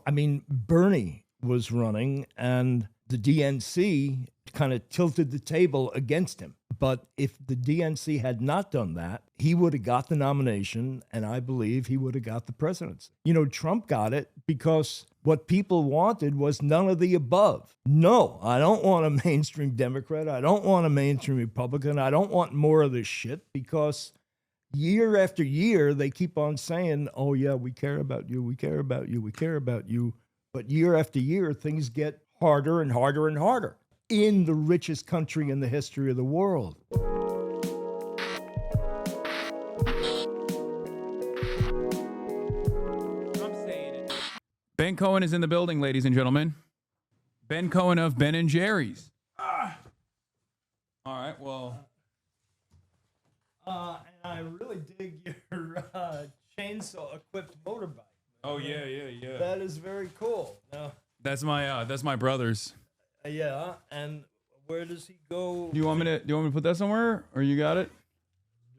I mean, Bernie was running and the DNC kind of tilted the table against him. But if the DNC had not done that, he would have got the nomination, and I believe he would have got the presidency. You know, Trump got it because what people wanted was none of the above. No, I don't want a mainstream Democrat. I don't want a mainstream Republican. I don't want more of this shit, because year after year, they keep on saying, oh, yeah, we care about you. We care about you. We care about you. But year after year, things get harder and harder and harder in the richest country in the history of the world. Ben Cohen is in the building, ladies and gentlemen. Ben Cohen of Ben and Jerry's. All right, well. And I really dig your chainsaw-equipped motorbike. Oh, yeah. That is very cool. Now, That's my brother's. yeah, and where does he go? Do you want me to put that somewhere, or you got it?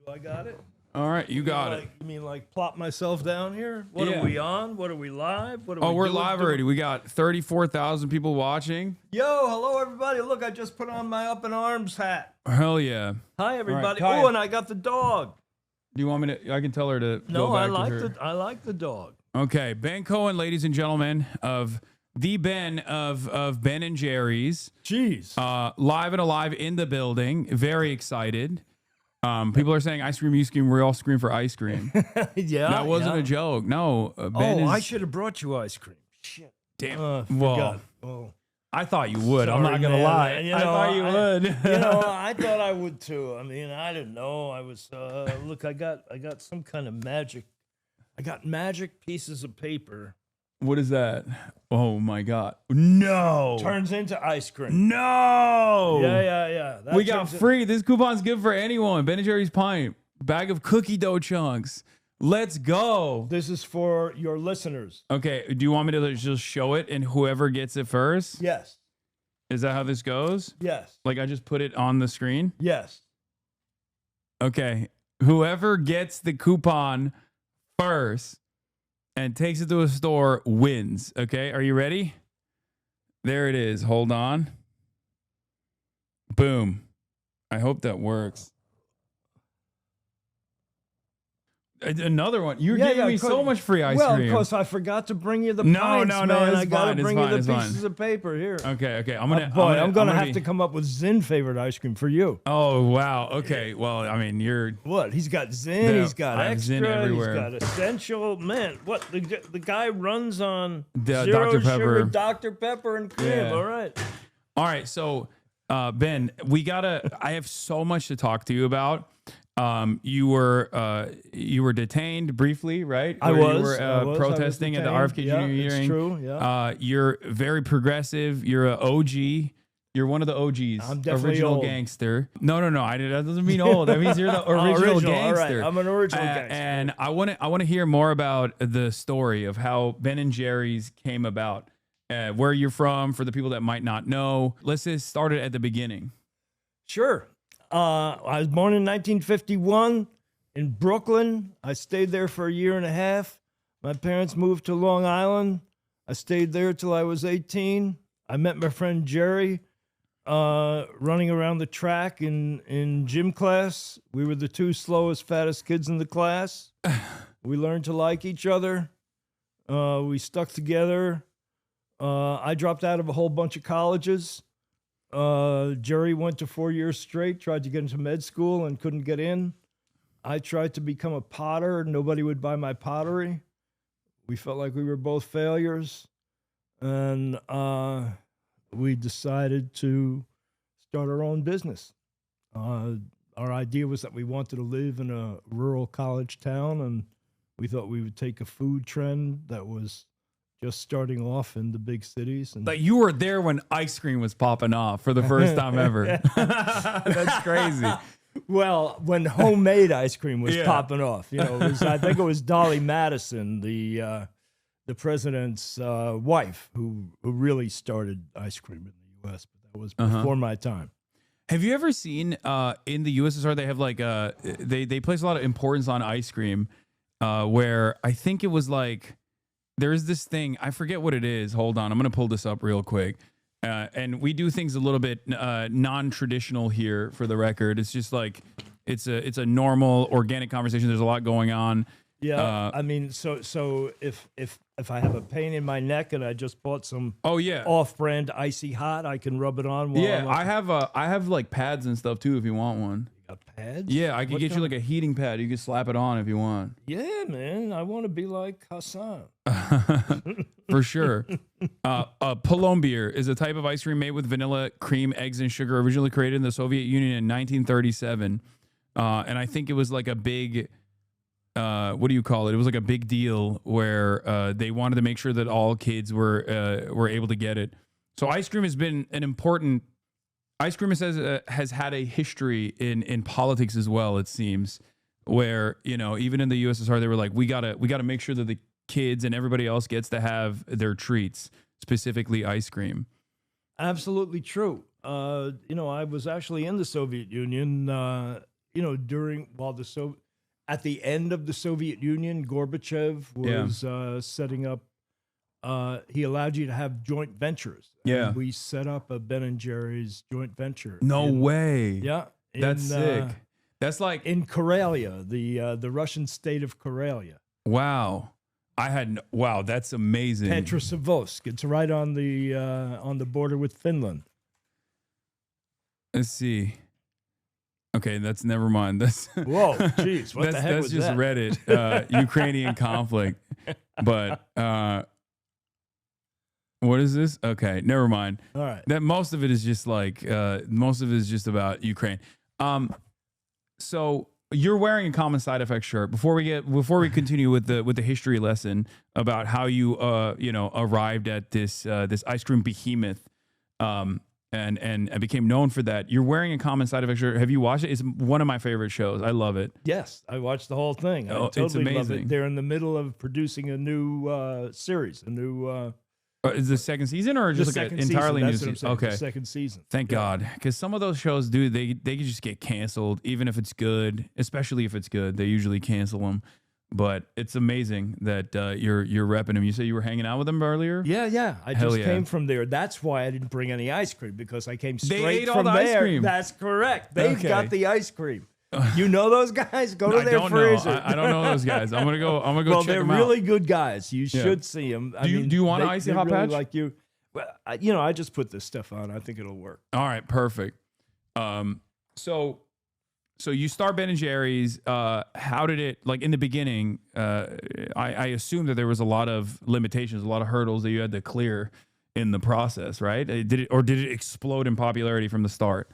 Do I got it? All right, you got it. You mean like plop myself down here? What Yeah. are we on? What are we live? What are Oh, we we're doing? live already. We got 34,000 people watching. Yo, hello everybody. Look, I just put on my Up in Arms hat. Hell yeah. Hi everybody. Kaya. Oh, and I got the dog. Do you want me to? I can tell her to No, go back I to her. I like the dog. Okay, Ben Cohen, ladies and gentlemen, of the Ben of Ben and Jerry's. Jeez. Live and alive in the building. Very excited. People are saying ice cream, you scream. We all scream for ice cream. Yeah. That wasn't a joke. No. Ben I is, should have brought you ice cream. Shit. damn. Well, Well, oh. I thought you would. I'm Sorry, not gonna man. lie. You I know, thought you would. You know, I thought I would too. I mean, I didn't know. I was look. I got some kind of magic. I got magic pieces of paper. What is that? Oh my God! No. Turns into ice cream. No. Yeah. That We got turns free. This coupon's good for anyone. Ben and Jerry's pint. Bag of cookie dough chunks. Let's go. This is for your listeners. Okay. Do you want me to just show it and whoever gets it first? Yes. Is that how this goes? Yes. Like I just put it on the screen? Yes. Okay. Whoever gets the coupon first and takes it to a store wins. Okay. Are you ready? There it is. Hold on. Boom. I hope that works. Another one. You're giving me so much free ice cream. Well, of course, I forgot to bring you the No, pints, no, man. it's I got fine, to it's bring fine, you it's the fine. pieces of paper here. Okay. I'm I'm gonna have be- to come up with Zinn favorite ice cream for you. Oh wow. Okay. Well, I mean, you're. What? He's got Zinn. Yeah, He's got I have extra. Zinn everywhere. He's got essential. Man, what the guy runs on The zero Dr. sugar, Pepper. Dr. Pepper and cream. Yeah. All right. All right. So, Ben, I have so much to talk to you about. You were detained briefly, right? I Where was. You were protesting at the RFK Jr. hearing. It's true. Yeah. You're very progressive. You're an OG. You're one of the OGs. I'm definitely original old. gangster. No. That doesn't mean old. That means you're the original gangster. All right. I'm an original gangster. And I want to hear more about the story of how Ben and Jerry's came about. Where you're from, for the people that might not know. Let's just start it at the beginning. Sure. I was born in 1951 in Brooklyn. I stayed there for a year and a half. My parents moved to Long Island. I stayed there till I was 18. I met my friend Jerry running around the track in gym class. We were the two slowest, fattest kids in the class. We learned to like each other. We stuck together. I dropped out of a whole bunch of colleges. Jerry went to 4 years straight, tried to get into med school and couldn't get in. I tried to become a potter. Nobody would buy my pottery. We felt like we were both failures. And we decided to start our own business. Our idea was that we wanted to live in a rural college town, and we thought we would take a food trend that was just starting off in the big cities. And Like you were there when ice cream was popping off for the first time ever. That's crazy. Well, when homemade ice cream was Yeah. popping off, you know, I think it was Dolly Madison, the president's wife, who really started ice cream in the U.S. But that was before my time. Have you ever seen in the USSR they have like they place a lot of importance on ice cream, where I think it was like there's this thing, I forget what it is. Hold on, I'm gonna pull this up real quick. And we do things a little bit non-traditional here for the record. It's just like it's a normal organic conversation. There's a lot going on. Yeah, I mean, so if I have a pain in my neck and I just bought some off-brand icy hot, I can rub it on. While I have like pads and stuff too if you want one. You got pads? Yeah, I could get you like a heating pad. You could slap it on if you want. Yeah, man, I want to be like Hassan. For sure. Plombier is a type of ice cream made with vanilla, cream, eggs, and sugar, originally created in the Soviet Union in 1937. And I think it was like a big, what do you call it? It was like a big deal where they wanted to make sure that all kids were able to get it. So ice cream has been an important. Ice cream has had a history in politics as well. It seems where even in the USSR they were like we gotta make sure that the kids and everybody else gets to have their treats, specifically ice cream. Absolutely true. I was actually in the Soviet Union. At the end of the Soviet Union, Gorbachev was setting up. He allowed you to have joint ventures. Yeah, and we set up a Ben and Jerry's joint venture. No way. Yeah, that's sick. That's like in Karelia, the Russian state of Karelia. Wow. Wow, that's amazing. Petrosavodsk. It's right on the border with Finland. Let's see. Okay, that's never mind. That's whoa, jeez, what the heck was that? That's just Reddit, Ukrainian conflict. But what is this? Okay, never mind. All right. That most of it is just like about Ukraine. So you're wearing a common side effect shirt. Before we continue with the history lesson about how you arrived at this ice cream behemoth, and became known for that. You're wearing a common side effect shirt. Have you watched it? It's one of my favorite shows. I love it. Yes, I watched the whole thing. I totally it's amazing. love it. They're in the middle of producing a new series, a new. Is the second season or just like an entirely new season? Okay, the second season. Thank God, because some of those shows, dude, they can just get canceled, even if it's good. Especially if it's good, they usually cancel them. But it's amazing that you're repping them. You said you were hanging out with them earlier. Yeah. I Hell just yeah. came from there. That's why I didn't bring any ice cream, because I came straight They ate from all the there. ice cream. That's correct. They've Okay. got the ice cream. You know those guys? Go to I their don't freezer. know. I don't know those guys. I'm gonna go. Well, check they're them really out. good guys. You should see them. Do you want an icy hot really patch? like you. Well, I just put this stuff on. I think it'll work. All right, perfect. So you start Ben and Jerry's. How did it, like in the beginning? I assume that there was a lot of limitations, a lot of hurdles that you had to clear in the process, right? Did it explode in popularity from the start?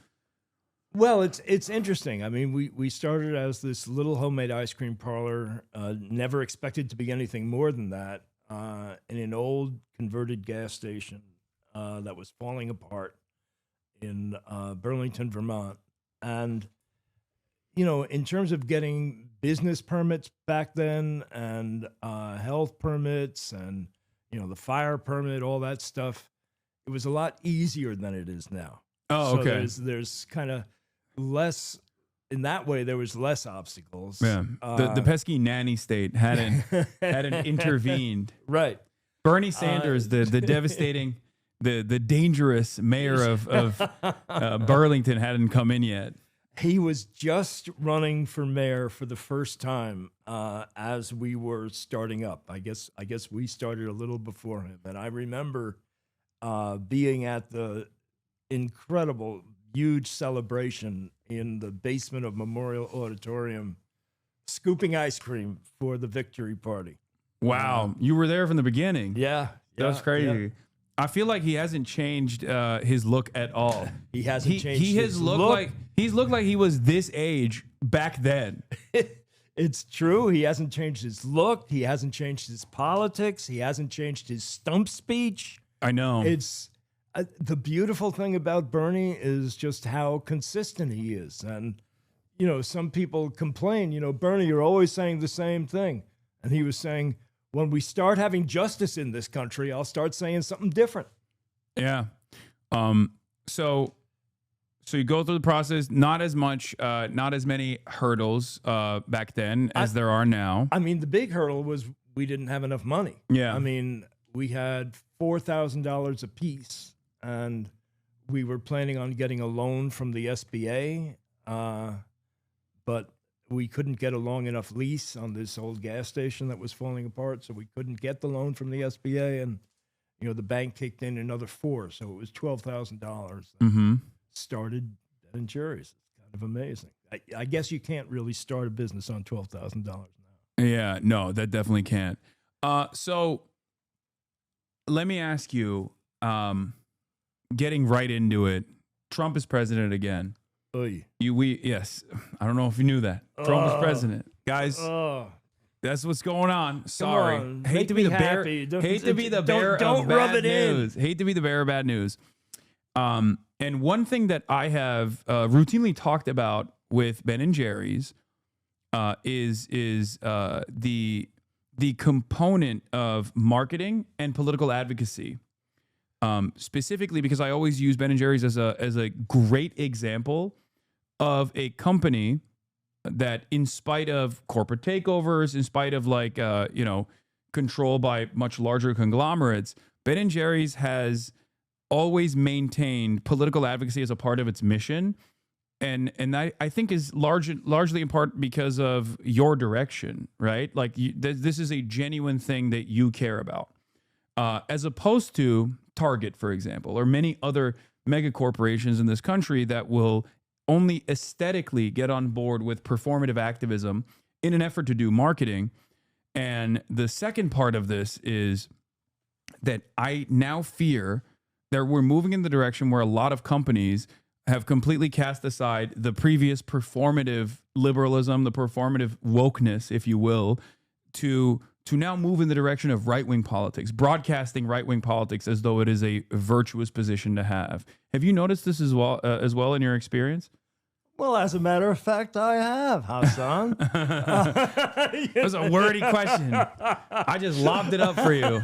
Well, it's interesting. I mean, we started as this little homemade ice cream parlor. Never expected to be anything more than that. In an old converted gas station that was falling apart in Burlington, Vermont, and in terms of getting business permits back then and health permits and the fire permit, all that stuff, it was a lot easier than it is now. Oh, okay. So there's kind of less. In that way, there was less obstacles. Yeah, the pesky nanny state hadn't intervened. Right. Bernie Sanders, the devastating, the dangerous mayor of Burlington, hadn't come in yet. He was just running for mayor for the first time as we were starting up. I guess we started a little before him, and I remember being at the incredible, huge celebration in the basement of Memorial Auditorium, scooping ice cream for the victory party. Wow, you were there from the beginning. Yeah, That's crazy. Yeah. I feel like he hasn't changed his look at all. He hasn't changed. He's looked like he was this age back then. It's true. He hasn't changed his look. He hasn't changed his politics. He hasn't changed his stump speech. I know. It's the beautiful thing about Bernie is just how consistent he is. And, some people complain, Bernie, you're always saying the same thing. And he was saying, when we start having justice in this country, I'll start saying something different. Yeah. So you go through the process, not as many hurdles back then as there are now. I mean, the big hurdle we didn't have enough money. Yeah. I mean, we had $4,000 a piece, and we were planning on getting a loan from the SBA, but we couldn't get a long enough lease on this old gas station that was falling apart, so we couldn't get the loan from the SBA, and the bank kicked in another $4,000, so it was $12,000. Mm-hmm. Started Ben & Jerry's. It's kind of amazing. I guess you can't really start a business on $12,000 now. Yeah, no, that definitely can't. So let me ask you, getting right into it, Trump is president again. Oy. Yes, I don't know if you knew that. Trump is president. Guys, Oh, that's what's going on. Sorry. on, Hate make to be me the bear. happy. Don't- Hate to be the don't- bearer don't of rub bad it in. news. Hate to be the bearer of bad news. And one thing that I have routinely talked about with Ben and Jerry's is the component of marketing and political advocacy. Specifically because I always use Ben and Jerry's as a great example of a company that, in spite of corporate takeovers, in spite of control by much larger conglomerates, Ben and Jerry's has always maintained political advocacy as a part of its mission. And I think is largely in part because of your direction, right? Like this is a genuine thing that you care about, as opposed to Target, for example, or many other mega corporations in this country that will only aesthetically get on board with performative activism in an effort to do marketing. And the second part of this is that I now fear that we're moving in the direction where a lot of companies have completely cast aside the previous performative liberalism, the performative wokeness, if you will, to now move in the direction of right-wing politics, broadcasting right-wing politics as though it is a virtuous position to have. Have you noticed this as well in your experience? well, as a matter of fact, I have, Hassan. That was a wordy question. I just lobbed it up for you.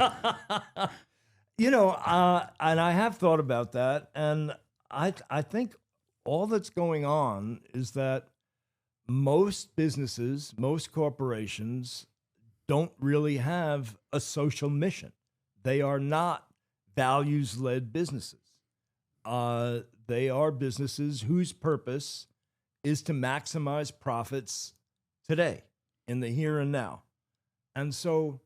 And I have thought about that, and I think all that's going on is that most businesses, most corporations don't really have a social mission. They are not values-led businesses. They are businesses whose purpose is to maximize profits today, in the here and now. And so,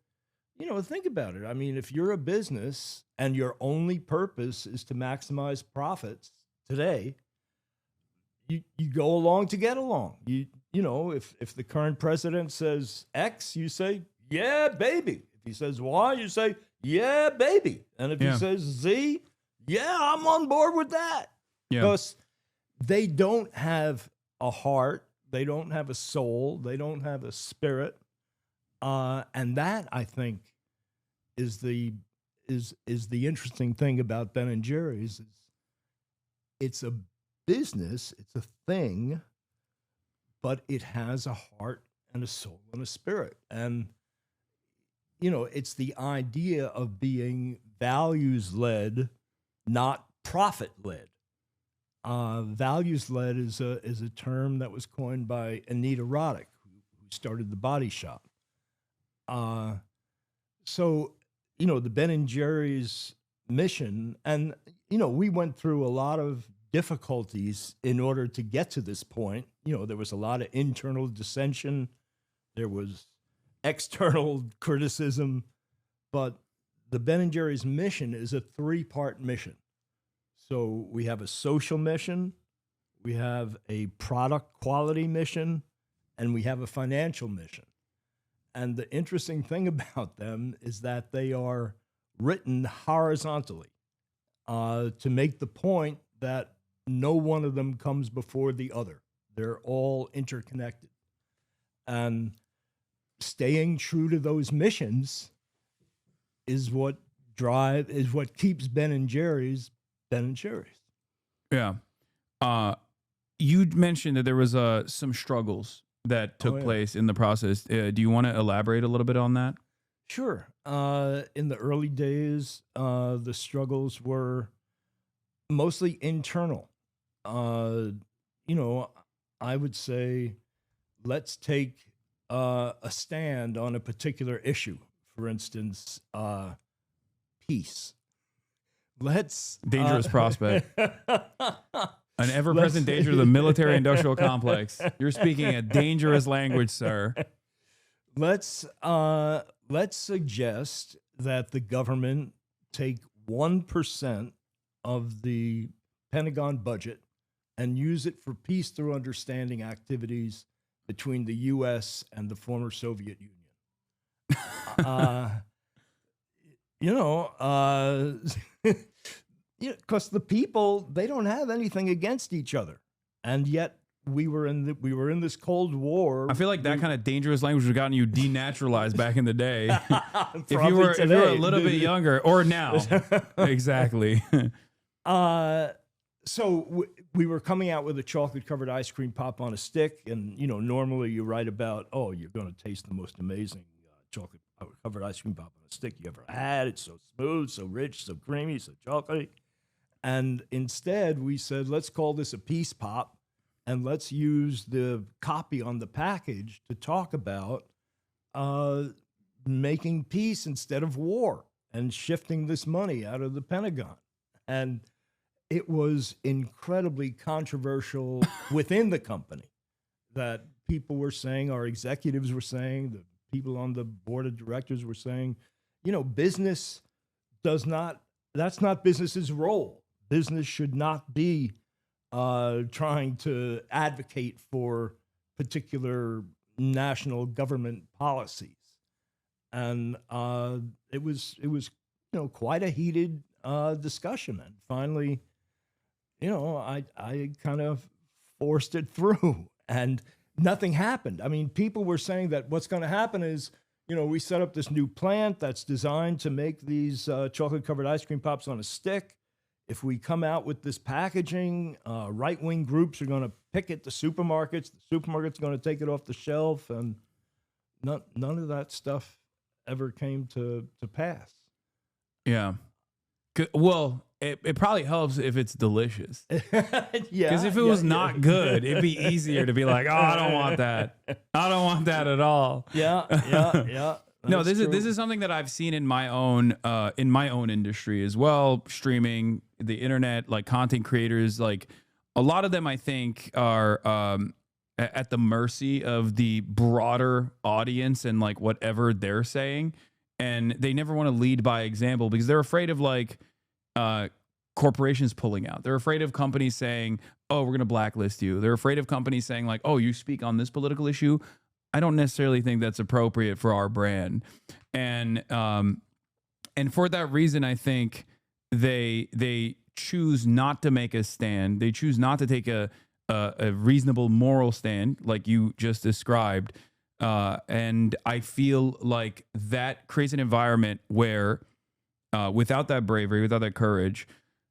think about it. I mean, if you're a business and your only purpose is to maximize profits today, you go along to get along. If the current president says X, you say, yeah, baby. If he says Y, you say, yeah, baby. And if he says Z, yeah, I'm on board with that. Yeah. Because they don't have a heart, they don't have a soul, they don't have a spirit. And that, I think, is the interesting thing about Ben and Jerry's. It's a business, it's a thing, but it has a heart and a soul and a spirit. And it's the idea of being values-led, not profit-led. Values-led is a term that was coined by Anita Roddick, who started the Body Shop. So, the Ben and Jerry's mission, and, we went through a lot of difficulties in order to get to this point. There was a lot of internal dissension. There was external criticism, but the Ben and Jerry's mission is a 3-part mission. So we have a social mission, we have a product quality mission, and we have a financial mission. And the interesting thing about them is that they are written horizontally to make the point that no one of them comes before the other. They're all interconnected. And staying true to those missions is what keeps Ben and Jerry's Ben and Jerry's. Yeah. You mentioned that there was some struggles that took place in the process. Do you want to elaborate a little bit on that? Sure. In the early days, the struggles were mostly internal. I would say, let's take a stand on a particular issue. for instance, peace. Let's Dangerous prospect. An ever-present danger to the military-industrial complex. You're speaking a dangerous language, sir. Let's suggest that the government take 1% of the Pentagon budget and use it for peace through understanding activities between the U.S. and the former Soviet Union. Because the people, they don't have anything against each other, and yet we were in this Cold War. I feel like that kind of dangerous language would have gotten you denaturalized back in the day. if you Probably were today. a little bit younger, or now. Exactly. So we were coming out with a chocolate-covered ice cream pop on a stick, and normally you write about, oh, you're going to taste the most amazing chocolate-covered ice cream pop on a stick you ever had. It's so smooth, so rich, so creamy, so chocolatey. And instead, we said, let's call this a peace pop, and let's use the copy on the package to talk about making peace instead of war and shifting this money out of the Pentagon. And it was incredibly controversial within the company that people were saying, our executives were saying, the people on the board of directors were saying, business that's not business's role. Business should not be trying to advocate for particular national government policies. And it was quite a heated discussion. And finally, I kind of forced it through, and nothing happened. I mean, people were saying that what's going to happen is, we set up this new plant that's designed to make these chocolate-covered ice cream pops on a stick. If we come out with this packaging, right-wing groups are going to picket the supermarkets. The supermarkets are going to take it off the shelf, and none of that stuff ever came to pass. Yeah. Well, it probably helps if it's delicious. Yeah. Because if it was not good, it'd be easier to be like, oh, I don't want that. I don't want that at all. Yeah. No, this is something that I've seen in my own industry as well. Streaming, the internet, like content creators, like a lot of them, I think, are at the mercy of the broader audience and like whatever they're saying, and they never want to lead by example because they're afraid of like corporations pulling out. They're afraid of companies saying, "Oh, we're going to blacklist you." They're afraid of companies saying like, "Oh, you speak on this political issue. I don't necessarily think that's appropriate for our brand." And for that reason, I think they choose not to make a stand. They choose not to take a reasonable moral stand like you just described. And I feel like that creates an environment where without that bravery, without that courage,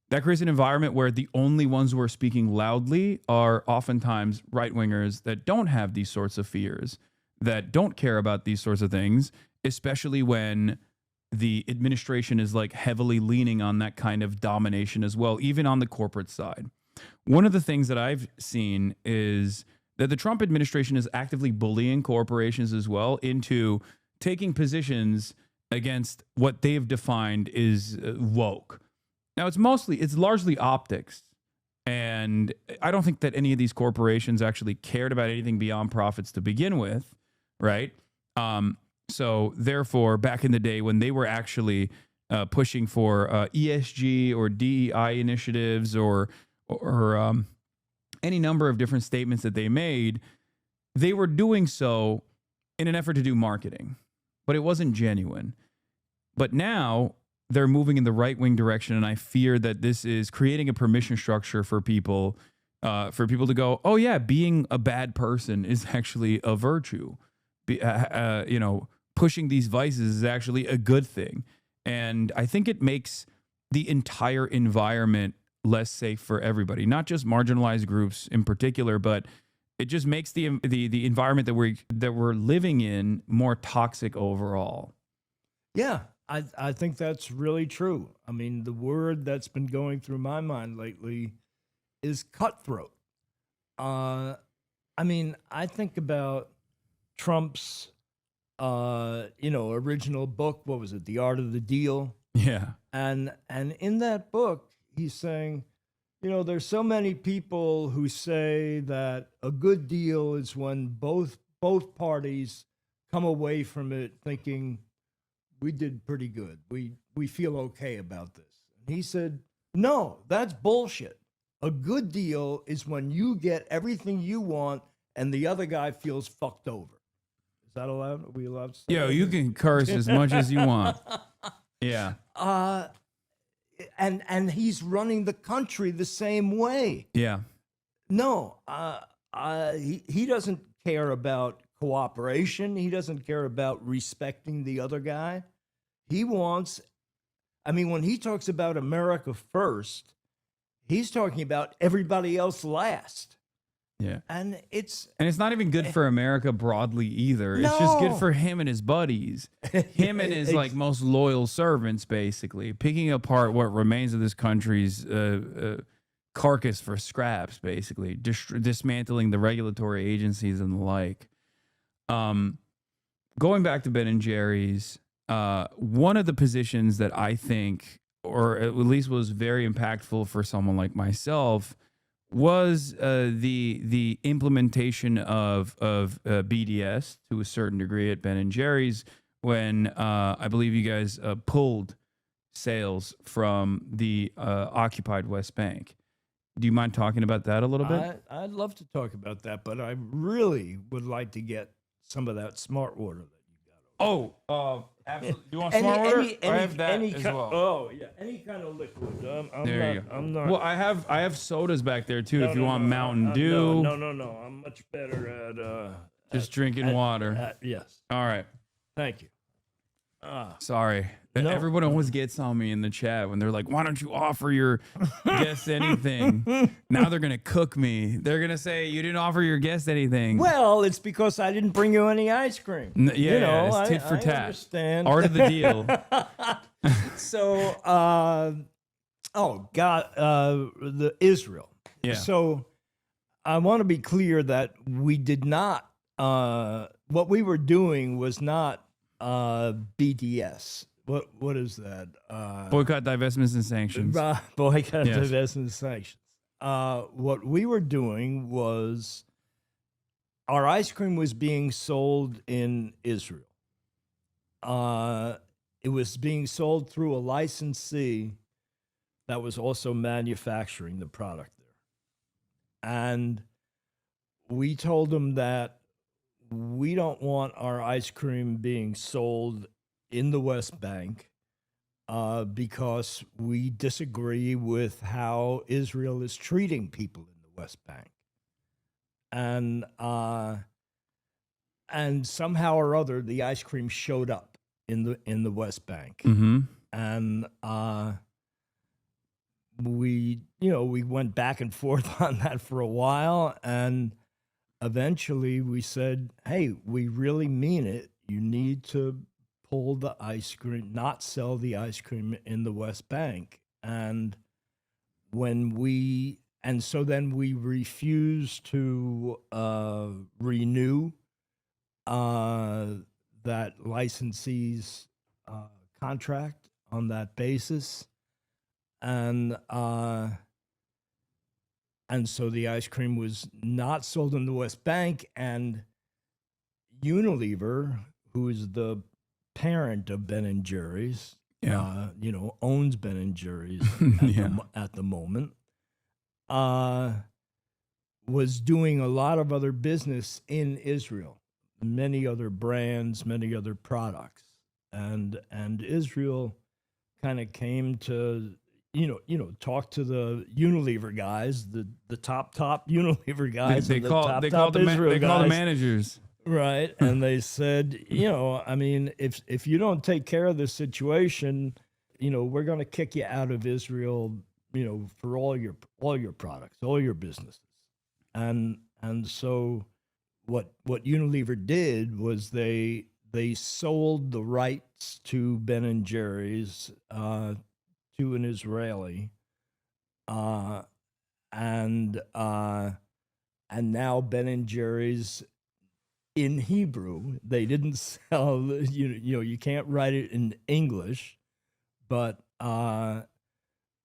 that creates an environment where the only ones who are speaking loudly are oftentimes right-wingers that don't have these sorts of fears, that don't care about these sorts of things, especially when the administration is like heavily leaning on that kind of domination as well, even on the corporate side. One of the things that I've seen is that the Trump administration is actively bullying corporations as well into taking positions against what they've defined is woke. Now, it's largely optics. And I don't think that any of these corporations actually cared about anything beyond profits to begin with, right? So therefore, back in the day when they were actually pushing for ESG or DEI initiatives or any number of different statements that they made, they were doing so in an effort to do marketing, but it wasn't genuine. But now they're moving in the right-wing direction, and I fear that this is creating a permission structure for people to go, oh yeah, being a bad person is actually a virtue. Pushing these vices is actually a good thing. And I think it makes the entire environment less safe for everybody, not just marginalized groups in particular, but it just makes the environment that we're living in more toxic overall. Yeah, I think that's really true. I mean, the word that's been going through my mind lately is cutthroat. I think about Trump's original book. What was it? The Art of the Deal. Yeah. And in that book, he's saying, there's so many people who say that a good deal is when both parties come away from it thinking we did pretty good. We feel okay about this. And he said, no, that's bullshit. A good deal is when you get everything you want and the other guy feels fucked over. Is that allowed? Are we allowed to say Yo, that? you can curse as much as you want. Yeah. And he's running the country the same way. Yeah. No, he doesn't care about cooperation. He doesn't care about respecting the other guy. He wants, when he talks about America first, he's talking about everybody else last. Yeah. And it's not even good for America broadly either. It's just good for him and his buddies. Him and his like most loyal servants, basically. Picking apart what remains of this country's carcass for scraps, basically. Dismantling the regulatory agencies and the like. Going back to Ben and Jerry's, one of the positions that I think, or at least was very impactful for someone like myself, was the implementation of BDS to a certain degree at Ben and Jerry's when I believe you guys pulled sales from the occupied West Bank. Do you mind talking about that a little bit? I'd love to talk about that, but I really would like to get some of that smart water that you got. Absolutely. Do you want smart water? I have that as well. Oh yeah, any kind of liquid. There you go. I'm not. Well, I have sodas back there too. If you want Mountain Dew. No. I'm much better at just drinking water. Yes. All right. Thank you. Sorry. No. Everyone always gets on me in the chat when they're like, why don't you offer your guests anything? Now they're going to cook me. They're going to say, you didn't offer your guests anything. Well, it's because I didn't bring you any ice cream. It's tit for tat. Understand. Art of the deal. So, the Israel. Yeah. So I want to be clear that we did not, what we were doing was not BDS. What is that? Boycott, divestments, and sanctions. Boycott, Yes. divestments, and sanctions. What we were doing was our ice cream was being sold in Israel. It was being sold through a licensee that was also manufacturing the product there. And we told them that we don't want our ice cream being sold in the West Bank because we disagree with how Israel is treating people in the West Bank. And somehow or other, the ice cream showed up in the West Bank. Mm-hmm. And we went back and forth on that for a while, and eventually we said, hey, we really mean it. You need to pull the ice cream, not sell the ice cream in the West Bank. And so then we refused to renew that licensee's contract on that basis. And so the ice cream was not sold in the West Bank, and Unilever, who is the parent of Ben and Jerry's, owns Ben and Jerry's at the moment, was doing a lot of other business in Israel, many other brands, many other products, and Israel kind of came to talk to the Unilever guys, the top Unilever guys. They call the managers. Right. And they said, if you don't take care of this situation, we're going to kick you out of Israel, for all your products, all your businesses. And so what Unilever did was they sold the rights to Ben and Jerry's to an Israeli, and now Ben and Jerry's in Hebrew. They didn't sell, you can't write it in English, but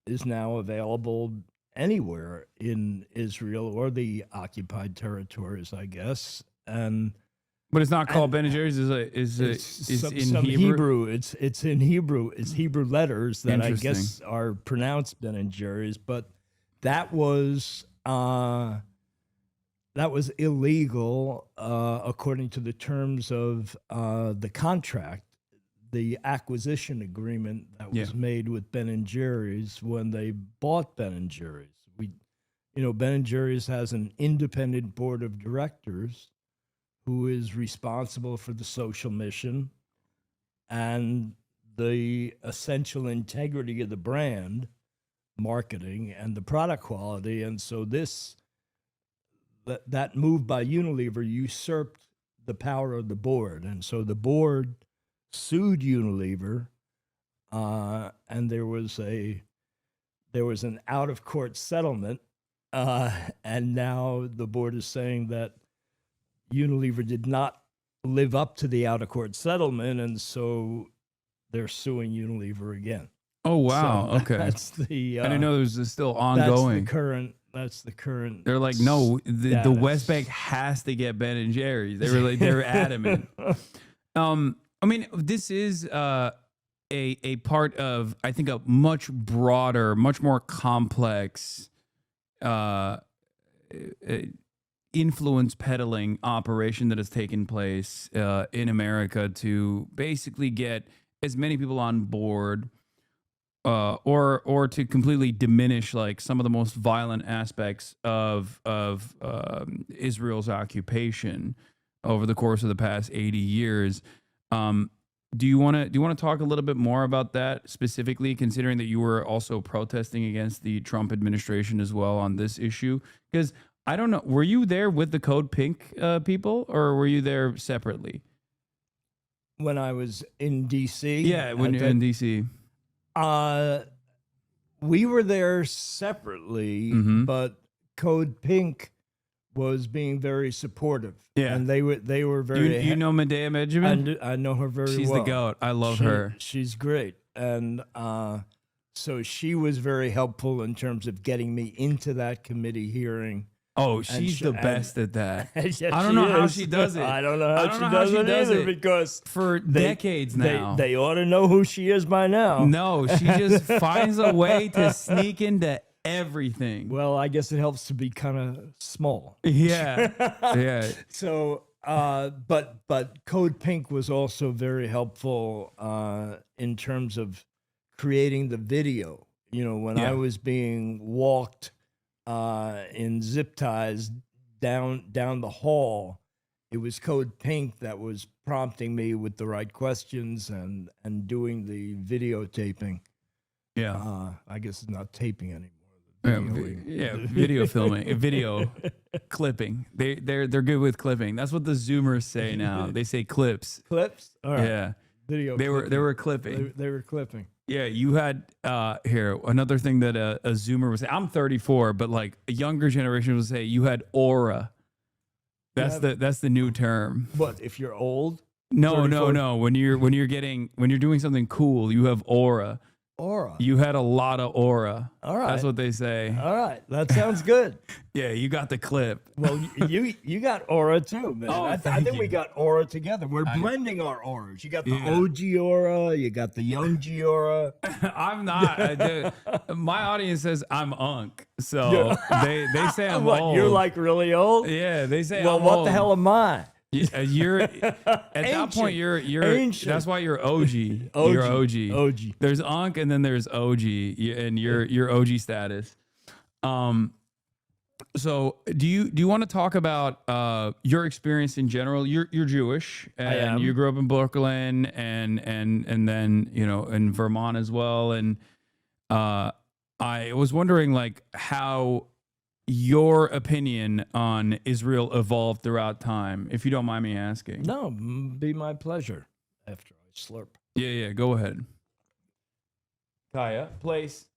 is now available anywhere in Israel or the occupied territories, I guess. And But it's not called Ben and Jerry's. Is in some Hebrew? It's in Hebrew. It's Hebrew letters that I Interesting. guess are pronounced Ben and Jerry's, but that was illegal according to the terms of the contract, the acquisition agreement that was made with Ben and Jerry's when they bought Ben and Jerry's. Ben and Jerry's has an independent board of directors who is responsible for the social mission and the essential integrity of the brand, marketing, and the product quality. And so that move by Unilever usurped the power of the board. And so the board sued Unilever, and there was an out-of-court settlement, and now the board is saying that Unilever did not live up to the out-of-court settlement, and so they're suing Unilever again. Oh wow! So Okay, that's the. I didn't know this was still ongoing. That's the current. They're like, no, the West Bank has to get Ben and Jerry's. They were like, they're adamant. I mean, this is a part of, I think, a much broader, much more complex influence peddling operation that has taken place in America to basically get as many people on board, or to completely diminish like some of the most violent aspects of Israel's occupation over the course of the past 80 years. Do you want to talk a little bit more about that specifically, considering that you were also protesting against the Trump administration as well on this issue? Because I don't know, were you there with the Code Pink people, or were you there separately? When I was in D.C.? Yeah, when you're in D.C. We were there separately, but Code Pink was being very supportive. Yeah, and they were very. You know Medea Benjamin? I know her very well. She's the goat. I love her. She's great, and so she was very helpful in terms of getting me into that committee hearing. Oh, she's the best at that. Yes, I don't know how she does it. I don't know how she does it either, because for decades now. They ought to know who she is by now. No, she just finds a way to sneak into everything. Well, I guess it helps to be kind of small. Yeah. Yeah. So, but Code Pink was also very helpful in terms of creating the video. When I was being walked in zip ties down the hall, it was Code Pink that was prompting me with the right questions and doing the videotaping. Yeah. I guess it's not taping anymore. Video filming, video clipping. They're good with clipping. That's what the Zoomers say now. They say clips. Clips? All right. Yeah. Video. They were clipping. They were clipping. Yeah, you had here another thing that a Zoomer was saying. I'm 34, but like a younger generation would say you had aura. That's the new term. What, if you're old? No. 34? When you're doing something cool, you have aura. Aura. You had a lot of aura. All right. That's what they say. All right. That sounds good. Yeah, you got the clip. Well, you got aura too, man. Oh, I think we got aura together. We're blending our auras. You got the OG aura. You got the young G aura. I'm not. My audience says I'm unk. So they say I'm old. You're like really old? Yeah, they say well, I'm what old. the hell am I? You're at that point. You're ancient. That's why you're OG. You're OG. OG. There's Unk and then there's OG, and you're OG status. So do you want to talk about your experience in general? You're Jewish, and I am. You grew up in Brooklyn, and then in Vermont as well. And I was wondering like how your opinion on Israel evolved throughout time, if you don't mind me asking. No, be my pleasure. After I slurp. Yeah, go ahead. Kaya, place.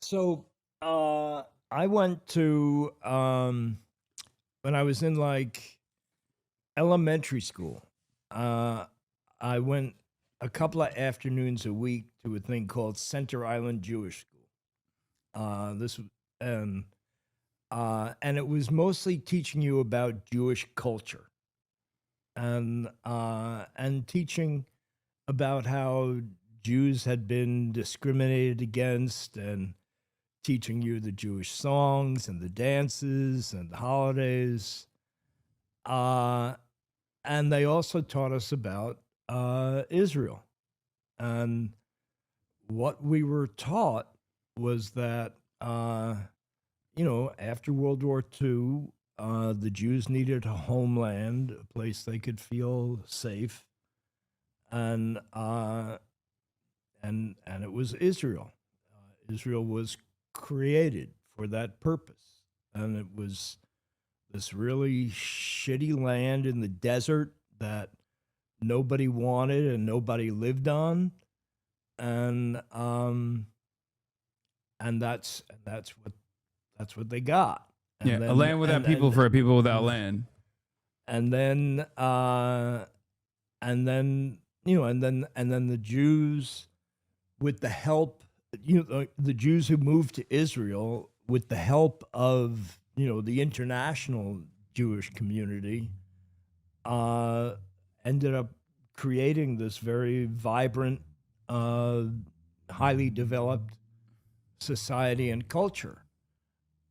So I went to when I was in like elementary school. I went a couple of afternoons a week to a thing called Center Island Jewish School. This and it was mostly teaching you about Jewish culture and teaching about how Jews had been discriminated against and teaching you the Jewish songs and the dances and the holidays. And they also taught us about Israel. And what we were taught was that, after World War II, the Jews needed a homeland, a place they could feel safe, and it was Israel. Israel was created for that purpose, and it was this really shitty land in the desert that nobody wanted and nobody lived on, and that's what they got. And Yeah, then, a land without people for a people without land. And then the Jews, with the help, the Jews who moved to Israel with the help of the international Jewish community, ended up creating this very vibrant, highly developed society and culture.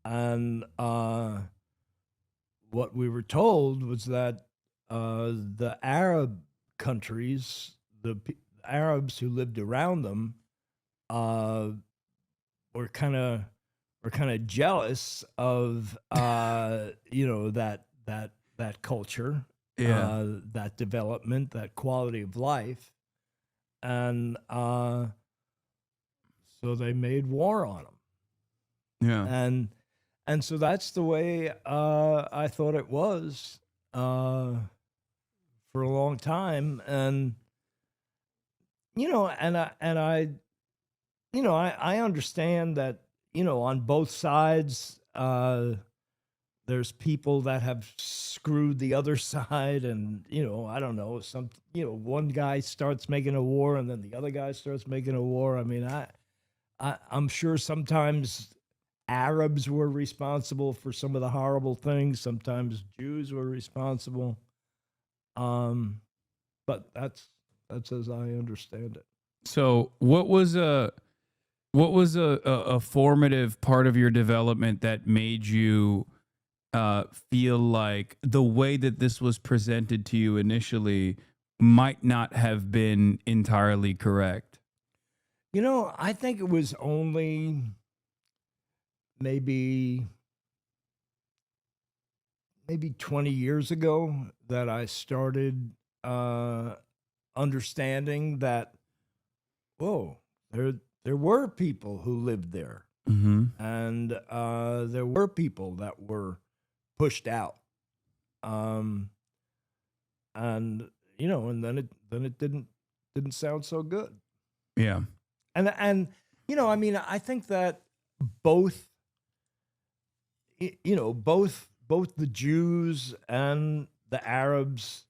And what we were told was that the Arab countries, the Arabs who lived around them, were kind of jealous of that culture, that development, that quality of life, and so they made war on them. Yeah. And so that's the way I thought it was for a long time. And I understand that on both sides there's people that have screwed the other side, and I don't know, one guy starts making a war and then the other guy starts making a war. I mean, I'm sure sometimes Arabs were responsible for some of the horrible things. Sometimes Jews were responsible. But that's as I understand it. So what was a formative part of your development that made you feel like the way that this was presented to you initially might not have been entirely correct? I think it was only maybe 20 years ago that I started understanding that, whoa, there were people who lived there, and there were people that were pushed out, and and then it didn't sound so good. Yeah. And I mean, I think that both both the Jews and the Arabs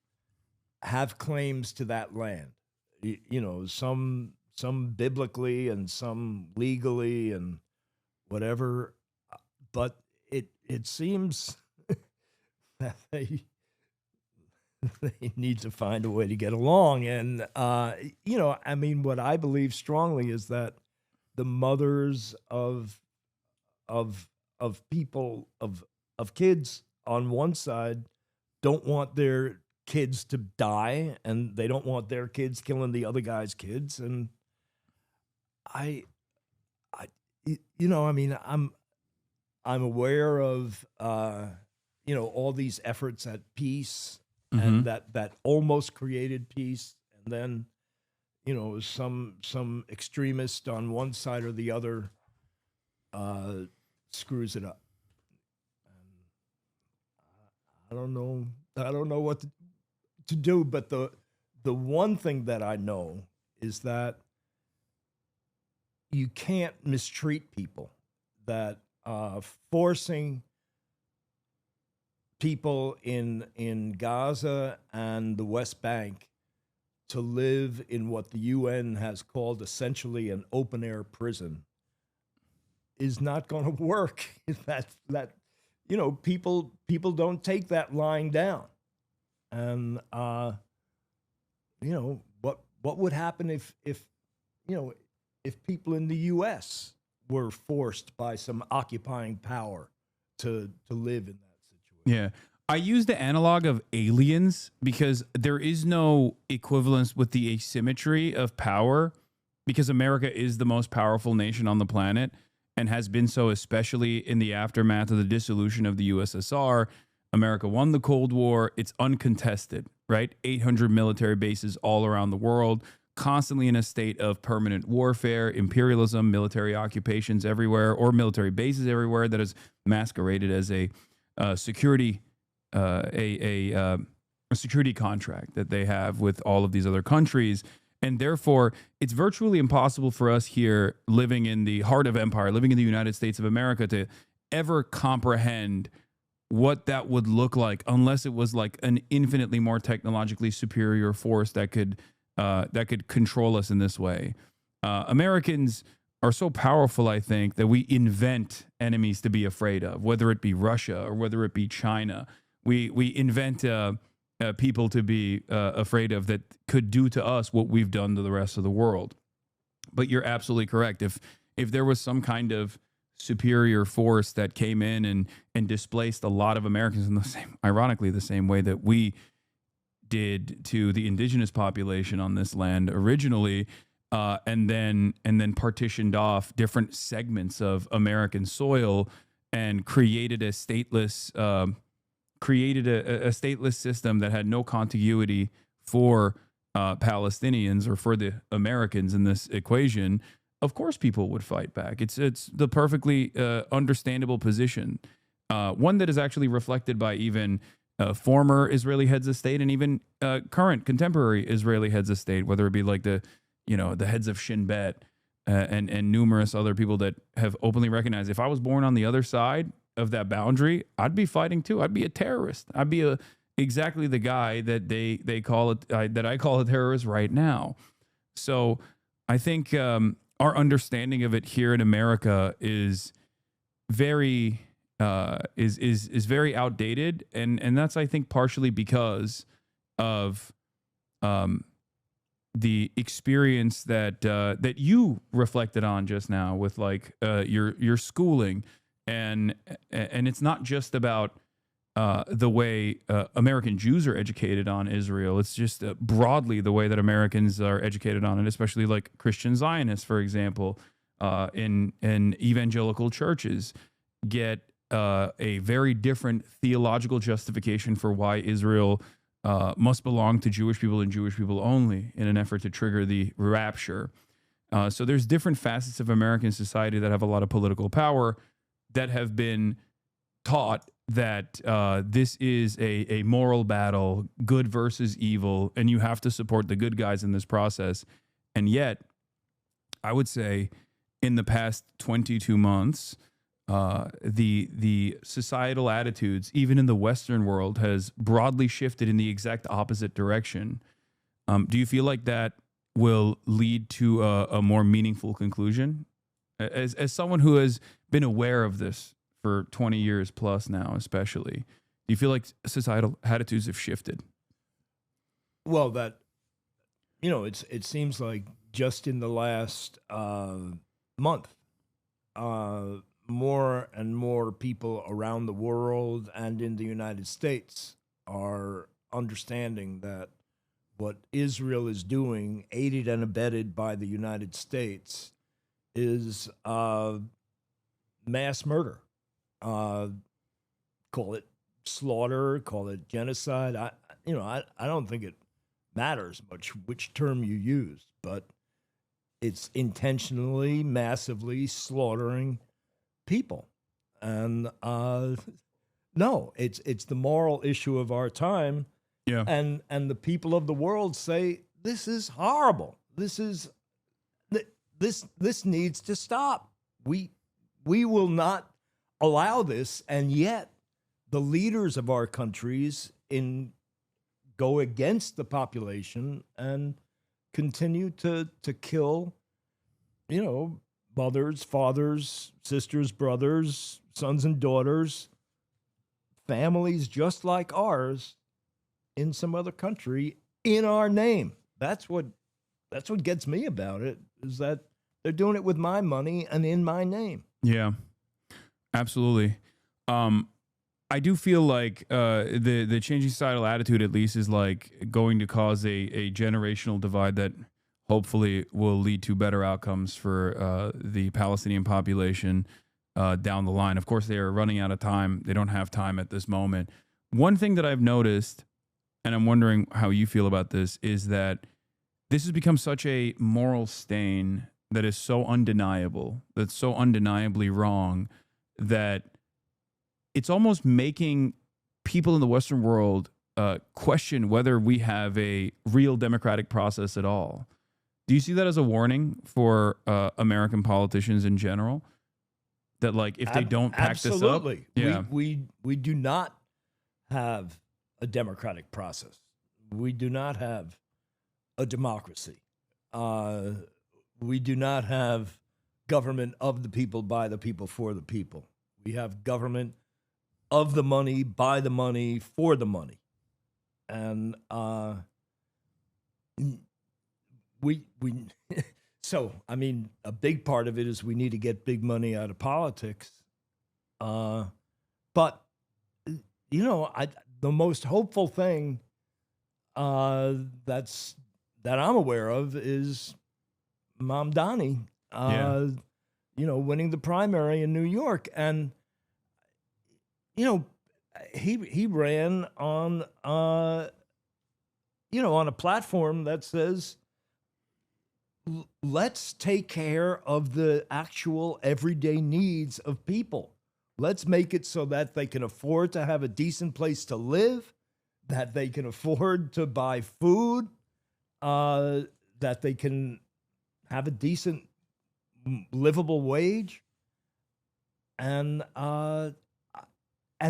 have claims to that land. Some biblically and some legally and whatever, but it seems that they need to find a way to get along. And I mean, what I believe strongly is that the mothers of people of kids on one side don't want their kids to die, and they don't want their kids killing the other guy's kids. And I mean, I'm aware of all these efforts at peace, and that almost created peace, and then some extremist on one side or the other screws it up. And I don't know what to do, but the one thing that I know is that you can't mistreat people. That forcing people in Gaza and the West Bank to live in what the UN has called essentially an open air prison is not going to work. That people don't take that lying down. And what would happen if people in the US were forced by some occupying power to live in that situation? Yeah. I use the analog of aliens because there is no equivalence with the asymmetry of power, because America is the most powerful nation on the planet and has been so, especially in the aftermath of the dissolution of the USSR. America won the Cold War. It's uncontested, right? 800 military bases all around the world, constantly in a state of permanent warfare, imperialism, military occupations everywhere, or military bases everywhere that is masqueraded as a security contract that they have with all of these other countries. And therefore, it's virtually impossible for us here living in the heart of empire, living in the United States of America, to ever comprehend what that would look like unless it was like an infinitely more technologically superior force that could control us in this way. Americans are so powerful, I think, that we invent enemies to be afraid of, whether it be Russia or whether it be China. We invent people to be afraid of that could do to us what we've done to the rest of the world. But you're absolutely correct. If there was some kind of superior force that came in and displaced a lot of Americans in the same, ironically, the same way that we did to the indigenous population on this land originally, and then partitioned off different segments of American soil and created a stateless system that had no contiguity for Palestinians or for the Americans in this equation, of course people would fight back. It's the perfectly understandable position, one that is actually reflected by even former Israeli heads of state and even current contemporary Israeli heads of state, whether it be like the heads of Shin Bet and numerous other people that have openly recognized, if I was born on the other side of that boundary, I'd be fighting too. I'd be a terrorist. I'd be exactly the guy that they call it, that I call a terrorist right now. So I think our understanding of it here in America is very very outdated, and that's, I think, partially because of the experience that you reflected on just now with like your schooling, and it's not just about the way American Jews are educated on Israel. It's just broadly the way that Americans are educated on it, especially like Christian Zionists, for example, in evangelical churches get a very different theological justification for why Israel must belong to Jewish people and Jewish people only in an effort to trigger the rapture. So there's different facets of American society that have a lot of political power that have been taught that this is a moral battle, good versus evil, and you have to support the good guys in this process. And yet, I would say in the past 22 months, the societal attitudes, even in the Western world, has broadly shifted in the exact opposite direction. Do you feel like that will lead to a more meaningful conclusion? As someone who has been aware of this for 20 years plus now, especially, do you feel like societal attitudes have shifted? Well, it seems like just in the last month, more and more people around the world and in the United States are understanding that what Israel is doing, aided and abetted by the United States, is mass murder. Call it slaughter, call it genocide. I don't think it matters much which term you use, but it's intentionally, massively slaughtering people. And no, it's the moral issue of our time. Yeah. And the people of the world say this is horrible. This needs to stop. We will not allow this, and yet the leaders of our countries go against the population and continue to kill, mothers, fathers, sisters, brothers, sons and daughters, families just like ours in some other country in our name. That's what gets me about it, is that they're doing it with my money and in my name. Yeah, absolutely. I do feel like the changing societal attitude, at least, is like going to cause a generational divide that hopefully will lead to better outcomes for the Palestinian population down the line. Of course, they are running out of time. They don't have time at this moment. One thing that I've noticed, and I'm wondering how you feel about this, is that this has become such a moral stain that is so undeniable, that's so undeniably wrong, that it's almost making people in the Western world question whether we have a real democratic process at all. Do you see that as a warning for American politicians in general? That, like, if they don't pack this up? Absolutely. Yeah. We do not have a democratic process. We do not have a democracy. We do not have government of the people, by the people, for the people. We have government of the money, by the money, for the money. And we so, I mean, a big part of it is we need to get big money out of politics. But, the most hopeful thing that I'm aware of is Mamdani, winning the primary in New York. And, he ran on, on a platform that says, let's take care of the actual everyday needs of people. Let's make it so that they can afford to have a decent place to live, that they can afford to buy food, that they can have a decent, livable wage. And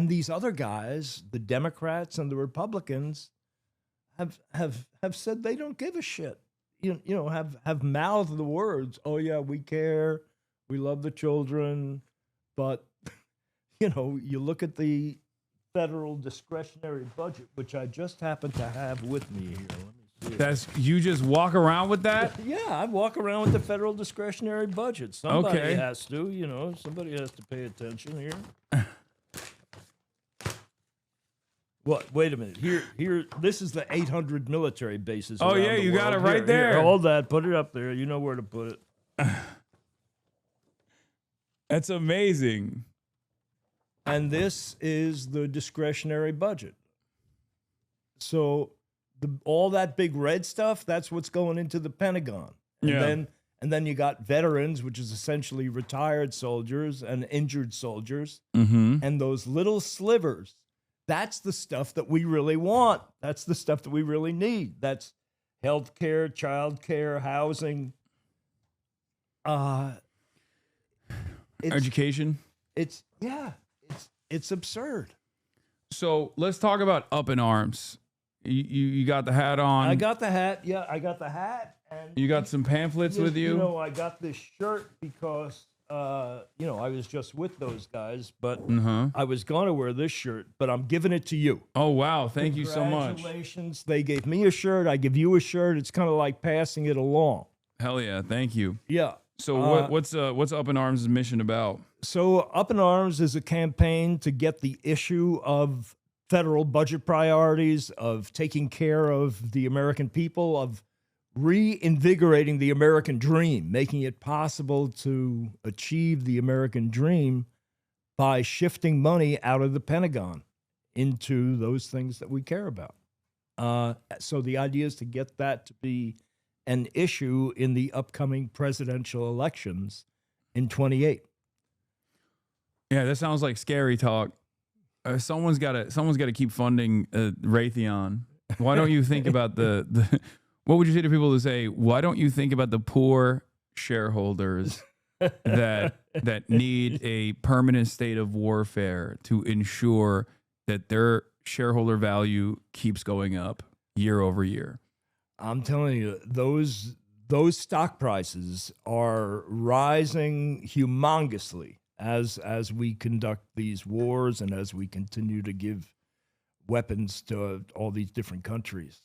these other guys, the Democrats and the Republicans, have said they don't give a shit. Have mouthed the words, oh yeah, we care, we love the children, but you look at the federal discretionary budget, which I just happen to have with me here. Let me see. You just walk around with that? Yeah, I walk around with the federal discretionary budget. Somebody has to, somebody has to pay attention here. What? Wait a minute. Here. This is the 800 military bases. Oh yeah, you got it right there. Here, hold that. Put it up there. You know where to put it. That's amazing. And this is the discretionary budget. So all that big red stuff, that's what's going into the Pentagon. And then you got veterans, which is essentially retired soldiers and injured soldiers, and those little slivers. That's the stuff that we really want. That's the stuff that we really need. That's healthcare, childcare, housing, education. It's absurd. So let's talk about Up in Arms. You got the hat on. I got the hat. Yeah, I got the hat. And you got some pamphlets with you. I got this shirt because I was just with those guys, but I was going to wear this shirt, but I'm giving it to you. Oh, wow. Thank you so much. Congratulations. They gave me a shirt. I give you a shirt. It's kind of like passing it along. Hell yeah. Thank you. Yeah. So what's Up in Arms' mission about? So Up in Arms is a campaign to get the issue of federal budget priorities, of taking care of the American people, of reinvigorating the American dream, making it possible to achieve the American dream by shifting money out of the Pentagon into those things that we care about. So the idea is to get that to be an issue in the upcoming presidential elections in 28. Yeah, that sounds like scary talk. Someone's got to keep funding Raytheon. Why don't you think about the what would you say to people who say, why don't you think about the poor shareholders that need a permanent state of warfare to ensure that their shareholder value keeps going up year over year. I'm telling you, those stock prices are rising humongously as we conduct these wars and as we continue to give weapons to all these different countries.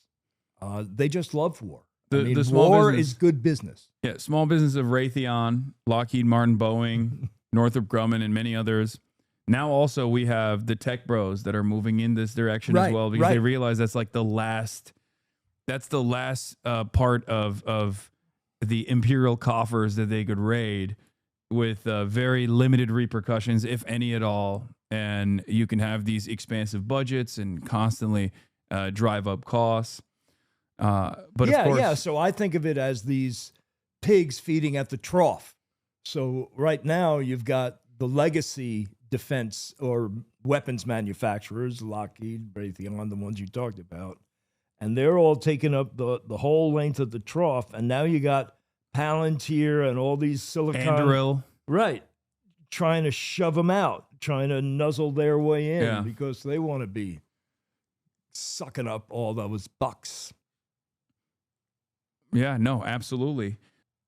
They just love war. The small war business is good business. Yeah, small business of Raytheon, Lockheed Martin, Boeing, Northrop Grumman, and many others. Now also we have the tech bros that are moving in this direction as well, because they realize that's like the last part of the imperial coffers that they could raid, with very limited repercussions, if any at all. And you can have these expansive budgets and constantly drive up costs. But of course, so I think of it as these pigs feeding at the trough. So right now you've got the legacy defense or weapons manufacturers, Lockheed, Raytheon, the ones you talked about, and they're all taking up the whole length of the trough. And now you got Palantir and all these silicon, Anduril, right, trying to shove them out, trying to nuzzle their way in because they want to be sucking up all those bucks. Yeah, no, absolutely.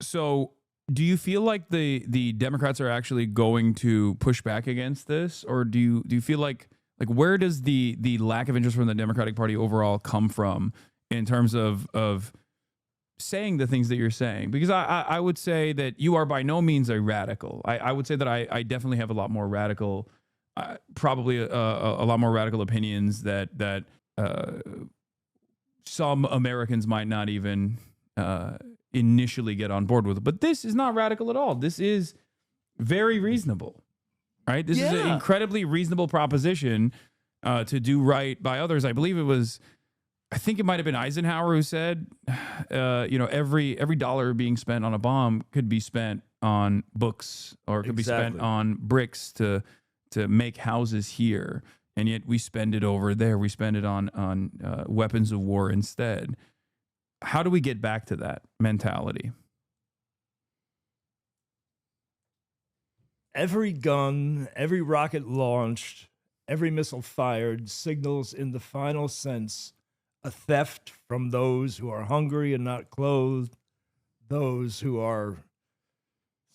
So do you feel like the Democrats are actually going to push back against this? Or do you feel like where does the lack of interest from the Democratic Party overall come from in terms of saying the things that you're saying? Because I would say that you are by no means a radical. I would say that I definitely have a lot more radical, probably a lot more radical opinions that some Americans might not even initially get on board with it. But this is not radical at all. This is very reasonable, right? This is an incredibly reasonable proposition to do right by others. I think it might have been Eisenhower who said, every dollar being spent on a bomb could be spent on books, or it could be spent on bricks to make houses here. And yet we spend it over there. We spend it on weapons of war instead. How do we get back to that mentality? Every gun, every rocket launched, every missile fired signals in the final sense a theft from those who are hungry and not clothed, those who are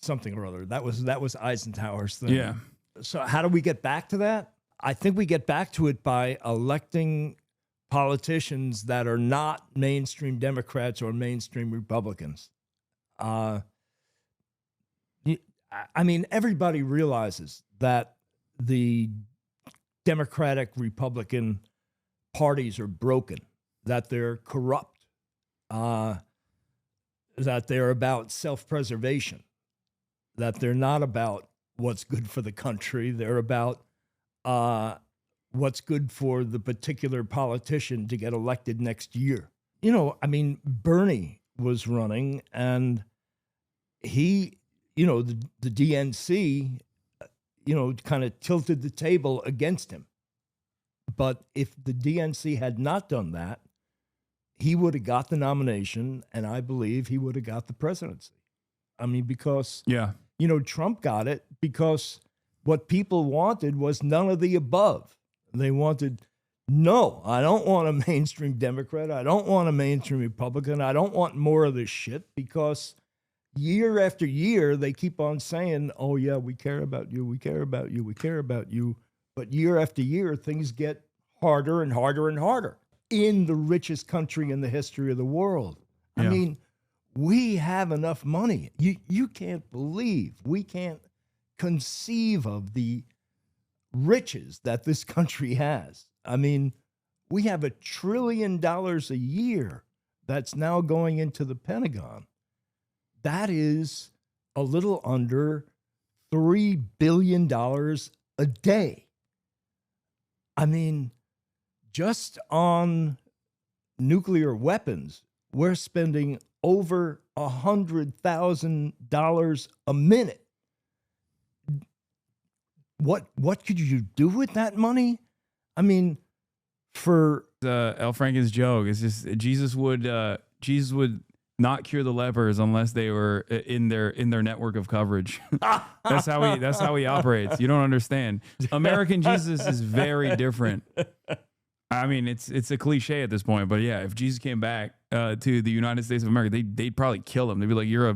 something or other. That was Eisenhower's thing. Yeah. So how do we get back to that? I think we get back to it by electing politicians that are not mainstream Democrats or mainstream Republicans. Everybody realizes that the Democratic Republican parties are broken, that they're corrupt, that they're about self-preservation, that they're not about what's good for the country. They're about what's good for the particular politician to get elected next year. Bernie was running, and he, the DNC, kind of tilted the table against him. But if the DNC had not done that, he would have got the nomination, and I believe he would have got the presidency. Because Trump got it because what people wanted was none of the above. They wanted, no, I don't want a mainstream Democrat. I don't want a mainstream Republican. I don't want more of this shit, because year after year, they keep on saying, oh, yeah, we care about you. We care about you. We care about you. But year after year, things get harder and harder and harder in the richest country in the history of the world. Yeah. We have enough money. You can't believe, we can't conceive of the riches that this country has. We have $1 trillion a year that's now going into the Pentagon. That is a little under $3 billion a day. Just on nuclear weapons, we're spending over $100,000 a minute. What could you do with that money? For Al Franken's joke is just Jesus would not cure the lepers unless they were in their network of coverage. That's how he operates. You don't understand. American Jesus is very different. I mean, it's a cliche at this point, but yeah, if Jesus came back to the United States of America, they'd probably kill him. They'd be like, "You're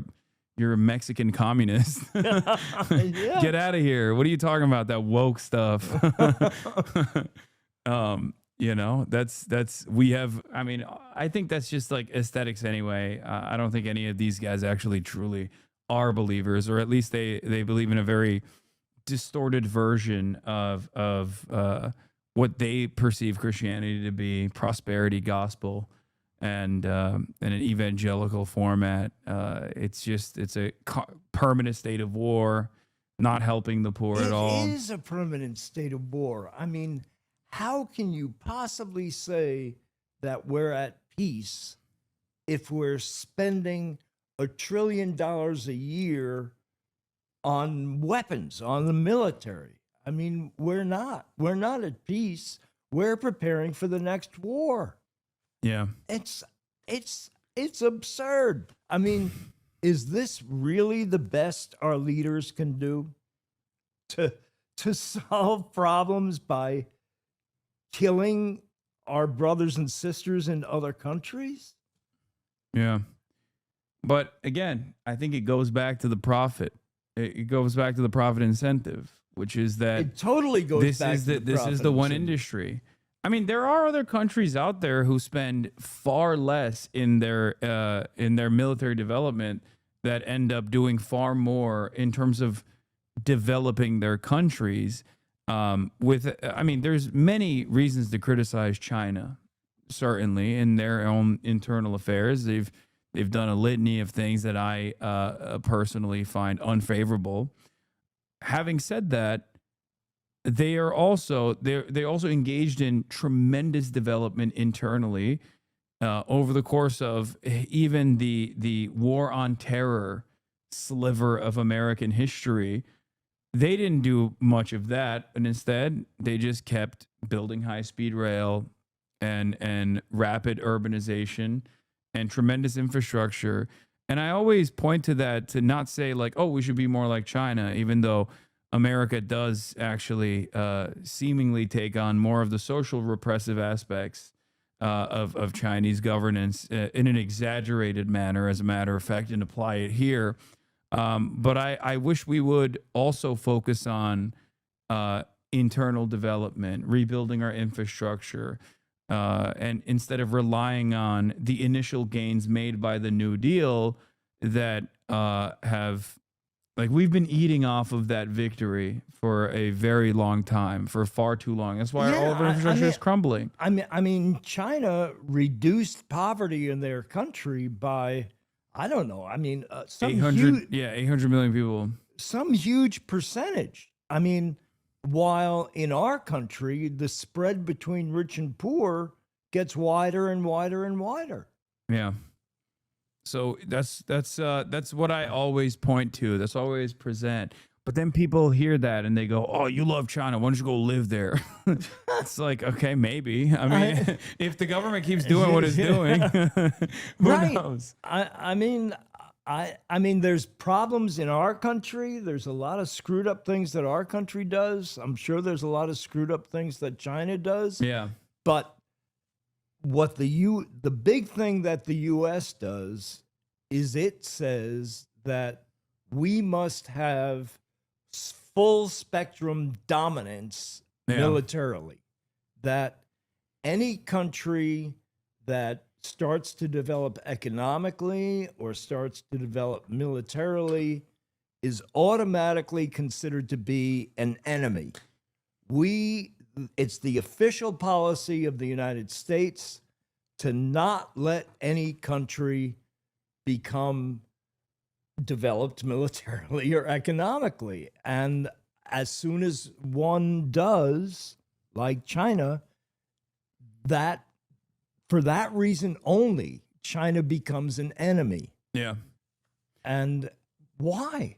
a Mexican communist. Yeah. Get out of here. What are you talking about? That woke stuff." You know, we have. I mean, I think that's just like aesthetics anyway. I don't think any of these guys actually truly are believers, or at least they believe in a very distorted version of what they perceive Christianity to be, prosperity gospel, and in an evangelical format. It's a permanent state of war, not helping the poor at all. It is a permanent state of war. I mean, how can you possibly say that we're at peace if we're spending $1 trillion a year on weapons, on the military? I mean, we're not at peace. We're preparing for the next war. Yeah. It's absurd. I mean, is this really the best our leaders can do to solve problems by killing our brothers and sisters in other countries? Yeah. But again, I think it goes back to the profit. It goes back to the profit incentive, which is that It totally goes back to this is the one industry. I mean, there are other countries out there who spend far less in their military development that end up doing far more in terms of developing their countries. There's many reasons to criticize China, certainly in their own internal affairs. They've done a litany of things that I personally find unfavorable. Having said that, they also engaged in tremendous development internally over the course of even the war on terror sliver of American history. They didn't do much of that, and instead they just kept building high-speed rail and rapid urbanization and tremendous infrastructure. And I always point to that to not say like, oh, we should be more like China, even though America does actually seemingly take on more of the social repressive aspects of Chinese governance in an exaggerated manner, as a matter of fact, and apply it here. But I wish we would also focus on internal development, rebuilding our infrastructure, and instead of relying on the initial gains made by the New Deal that have, like, we've been eating off of that victory for a very long time, for far too long. That's why all of our infrastructure is crumbling. I mean, China reduced poverty in their country by, I don't know. I mean, 800 million people. Some huge percentage. I mean, while in our country, the spread between rich and poor gets wider and wider and wider. Yeah. So that's what I always point to. That's always present. But then people hear that and they go, "Oh, you love China. Why don't you go live there?" It's like, okay, maybe. I mean, if the government keeps doing what it's doing, who knows? I mean, there's problems in our country. There's a lot of screwed up things that our country does. I'm sure there's a lot of screwed up things that China does. Yeah. But what the big thing that the U.S. does is it says that we must have full spectrum dominance militarily. That any country that starts to develop economically or starts to develop militarily is automatically considered to be an enemy. It's the official policy of the United States to not let any country become developed militarily or economically. And as soon as one does, like China, that for that reason only, China becomes an enemy. Yeah. And why?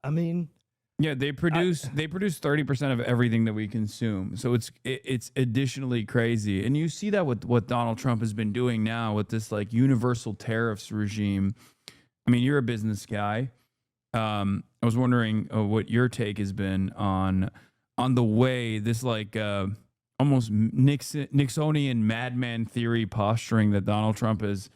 I mean, Yeah, they produce 30% of everything that we consume. So it's additionally crazy. And you see that with what Donald Trump has been doing now with this like universal tariffs regime. I mean, you're a business guy. I was wondering what your take has been on the way this like almost Nixonian madman theory posturing that Donald Trump has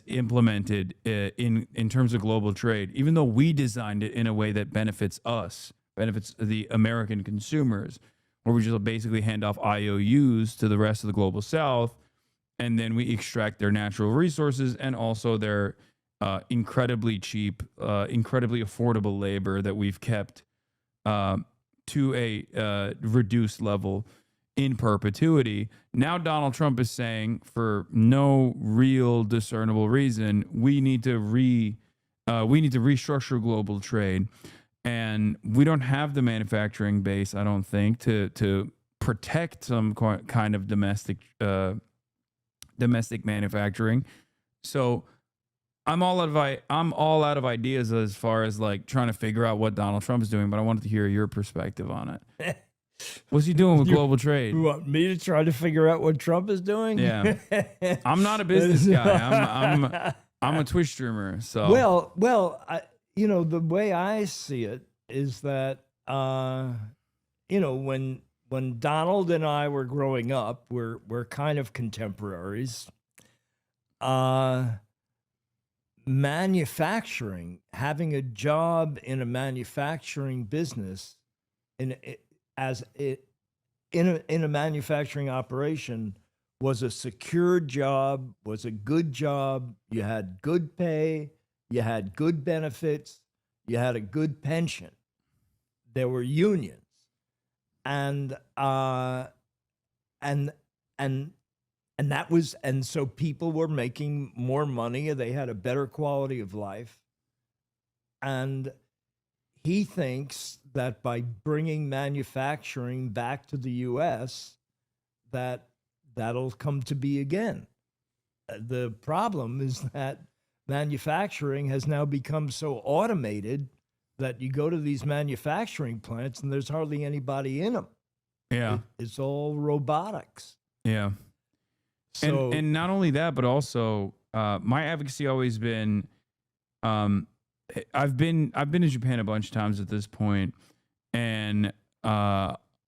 implemented in terms of global trade, even though we designed it in a way that benefits us, benefits the American consumers, where we just basically hand off IOUs to the rest of the global South, and then we extract their natural resources and also their incredibly cheap, incredibly affordable labor that we've kept to a reduced level in perpetuity. Now Donald Trump is saying, for no real discernible reason, we need to restructure global trade, and we don't have the manufacturing base, I don't think, to protect some kind of domestic manufacturing. So I'm all out of ideas as far as like trying to figure out what Donald Trump is doing, but I wanted to hear your perspective on it. What's he doing with global trade? You want me to try to figure out what Trump is doing? Yeah, I'm not a business guy. I'm a Twitch streamer. So well, the way I see it is that when Donald and I were growing up, we're kind of contemporaries. Manufacturing, having a job in a manufacturing business, in a manufacturing operation, was a secure job, was a good job. You had good pay, you had good benefits, you had a good pension. There were unions, and so people were making more money. They had a better quality of life, and he thinks that by bringing manufacturing back to the U.S., that'll come to be again. The problem is that manufacturing has now become so automated that you go to these manufacturing plants and there's hardly anybody in them. yeah, It's all robotics. yeah. So, And not only that, but also my advocacy always been, I've been to Japan a bunch of times at this point, and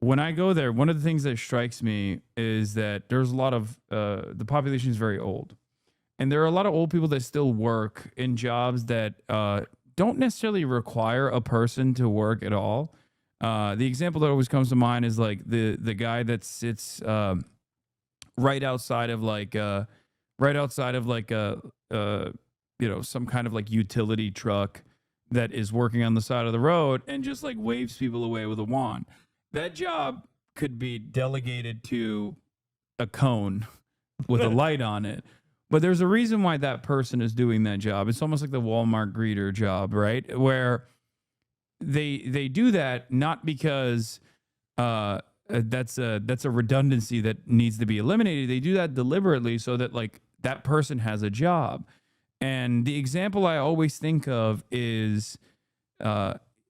when I go there, one of the things that strikes me is that there's a lot of the population is very old, and there are a lot of old people that still work in jobs that don't necessarily require a person to work at all. The example that always comes to mind is like the guy that sits right outside of some kind of like utility truck that is working on the side of the road and just like waves people away with a wand. That job could be delegated to a cone with a light on it. But there's a reason why that person is doing that job. It's almost like the Walmart greeter job, right? Where they do that not because that's a redundancy that needs to be eliminated. They do that deliberately so that like that person has a job. And the example I always think of is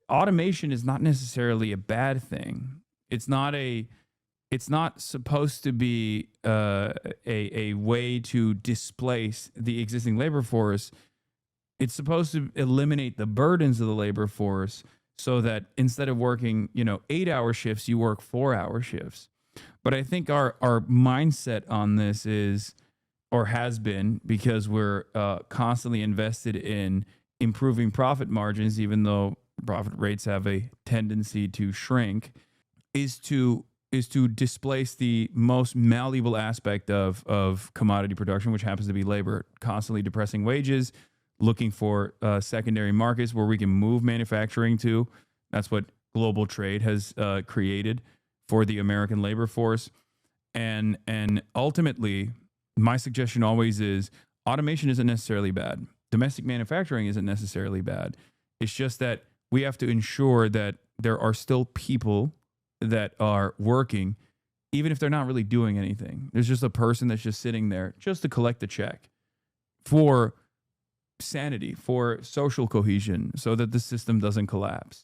automation is not necessarily a bad thing. It's not supposed to be a way to displace the existing labor force. It's supposed to eliminate the burdens of the labor force so that instead of working, 8-hour shifts, you work 4-hour shifts. But I think our mindset on this is, or has been, because we're constantly invested in improving profit margins, even though profit rates have a tendency to shrink, is to displace the most malleable aspect of commodity production, which happens to be labor, constantly depressing wages, looking for secondary markets where we can move manufacturing to. That's what global trade has created for the American labor force. And ultimately, my suggestion always is automation isn't necessarily bad. Domestic manufacturing isn't necessarily bad. It's just that we have to ensure that there are still people that are working, even if they're not really doing anything. There's just a person that's just sitting there just to collect a check for sanity, for social cohesion, so that the system doesn't collapse.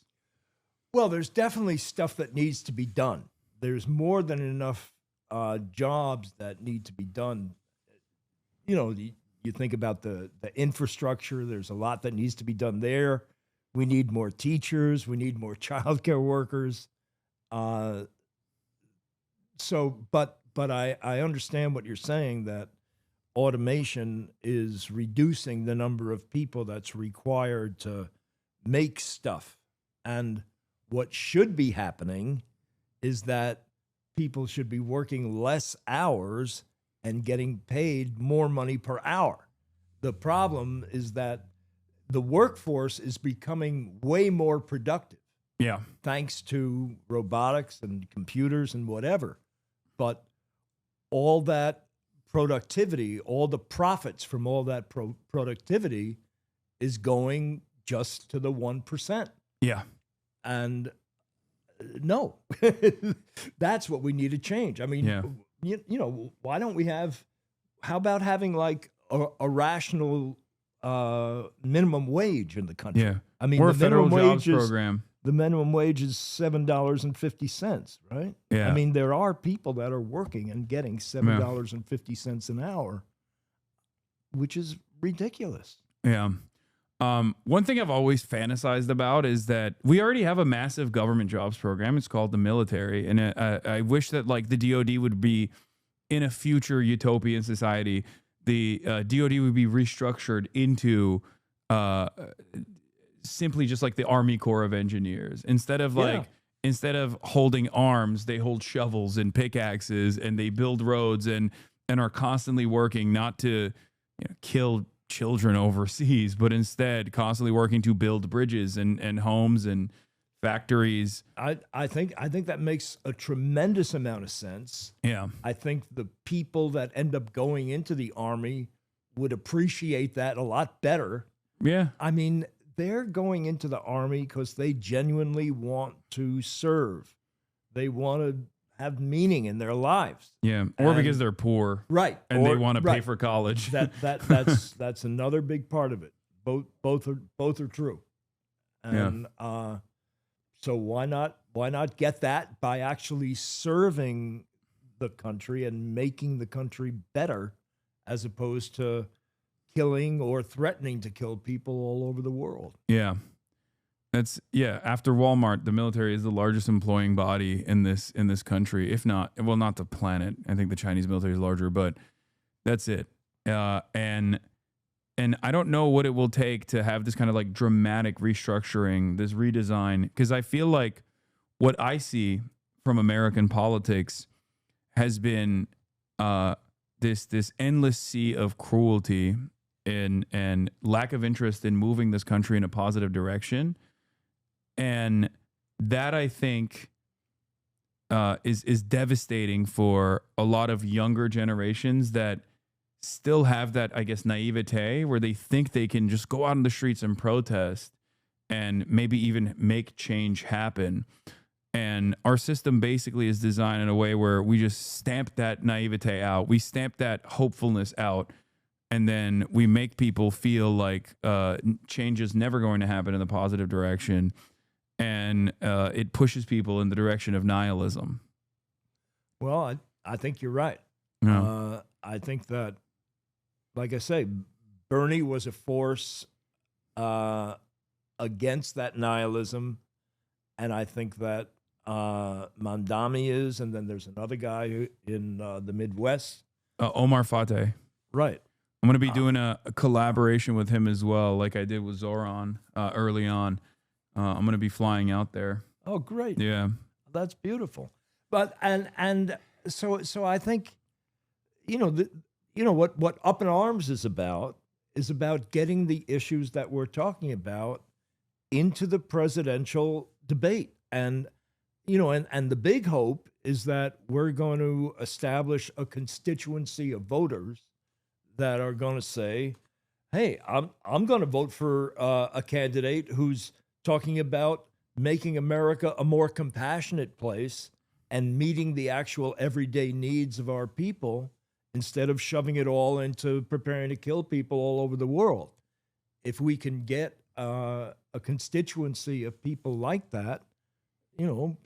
Well, there's definitely stuff that needs to be done. There's more than enough jobs that need to be done. You think about the infrastructure. There's a lot that needs to be done there. We need more teachers. We need more childcare workers. But I understand what you're saying, that automation is reducing the number of people that's required to make stuff. And what should be happening is that people should be working less hours and getting paid more money per hour. The problem is that the workforce is becoming way more productive. Yeah. Thanks to robotics and computers and whatever. But all that productivity, all the profits from all that productivity is going just to the 1%. Yeah. And no, that's what we need to change. I mean, why don't we how about having like a rational minimum wage in the country? Yeah. I mean, or a the federal minimum jobs wage program. The minimum wage is $7.50, right? Yeah. I mean, there are people that are working and getting $7.50 an hour, which is ridiculous. Yeah. One thing I've always fantasized about is that we already have a massive government jobs program. It's called the military. And I wish that like the DoD would be, in a future utopian society, the DoD would be restructured into simply just like the Army Corps of Engineers. Instead of holding arms, they hold shovels and pickaxes, and they build roads and are constantly working not to kill children overseas, but instead constantly working to build bridges and homes and factories. I think that makes a tremendous amount of sense. Yeah. I think the people that end up going into the Army would appreciate that a lot better. Yeah. I mean, they're going into the Army because they genuinely want to serve. They want to have meaning in their lives. Yeah. Or because they're poor. Right. And they want to pay for college. That's another big part of it. Both are true. And so why not get that by actually serving the country and making the country better, as opposed to killing or threatening to kill people all over the world. Yeah. After Walmart, the military is the largest employing body in this country, if not, well, not the planet. I think the Chinese military is larger, but that's it. And I don't know what it will take to have this kind of like dramatic restructuring, this redesign, because I feel like what I see from American politics has been this endless sea of cruelty and lack of interest in moving this country in a positive direction. And that, I think, is devastating for a lot of younger generations that still have that, I guess, naivete where they think they can just go out on the streets and protest and maybe even make change happen. And our system basically is designed in a way where we just stamp that naivete out. We stamp that hopefulness out. And then we make people feel like change is never going to happen in the positive direction. And it pushes people in the direction of nihilism. Well, I think you're right. Yeah. I think that, like I say, Bernie was a force against that nihilism. And I think that Mandami is, and then there's another guy in the Midwest. Omar Fateh. Right. I'm going to be doing a collaboration with him as well, like I did with Zoran early on. I'm going to be flying out there. Oh, great. Yeah. That's beautiful. But and so I think what Up in Arms is about getting the issues that we're talking about into the presidential debate. And and the big hope is that we're going to establish a constituency of voters that are going to say, hey, I'm going to vote for a candidate who's talking about making America a more compassionate place and meeting the actual everyday needs of our people instead of shoving it all into preparing to kill people all over the world. If we can get a constituency of people like that,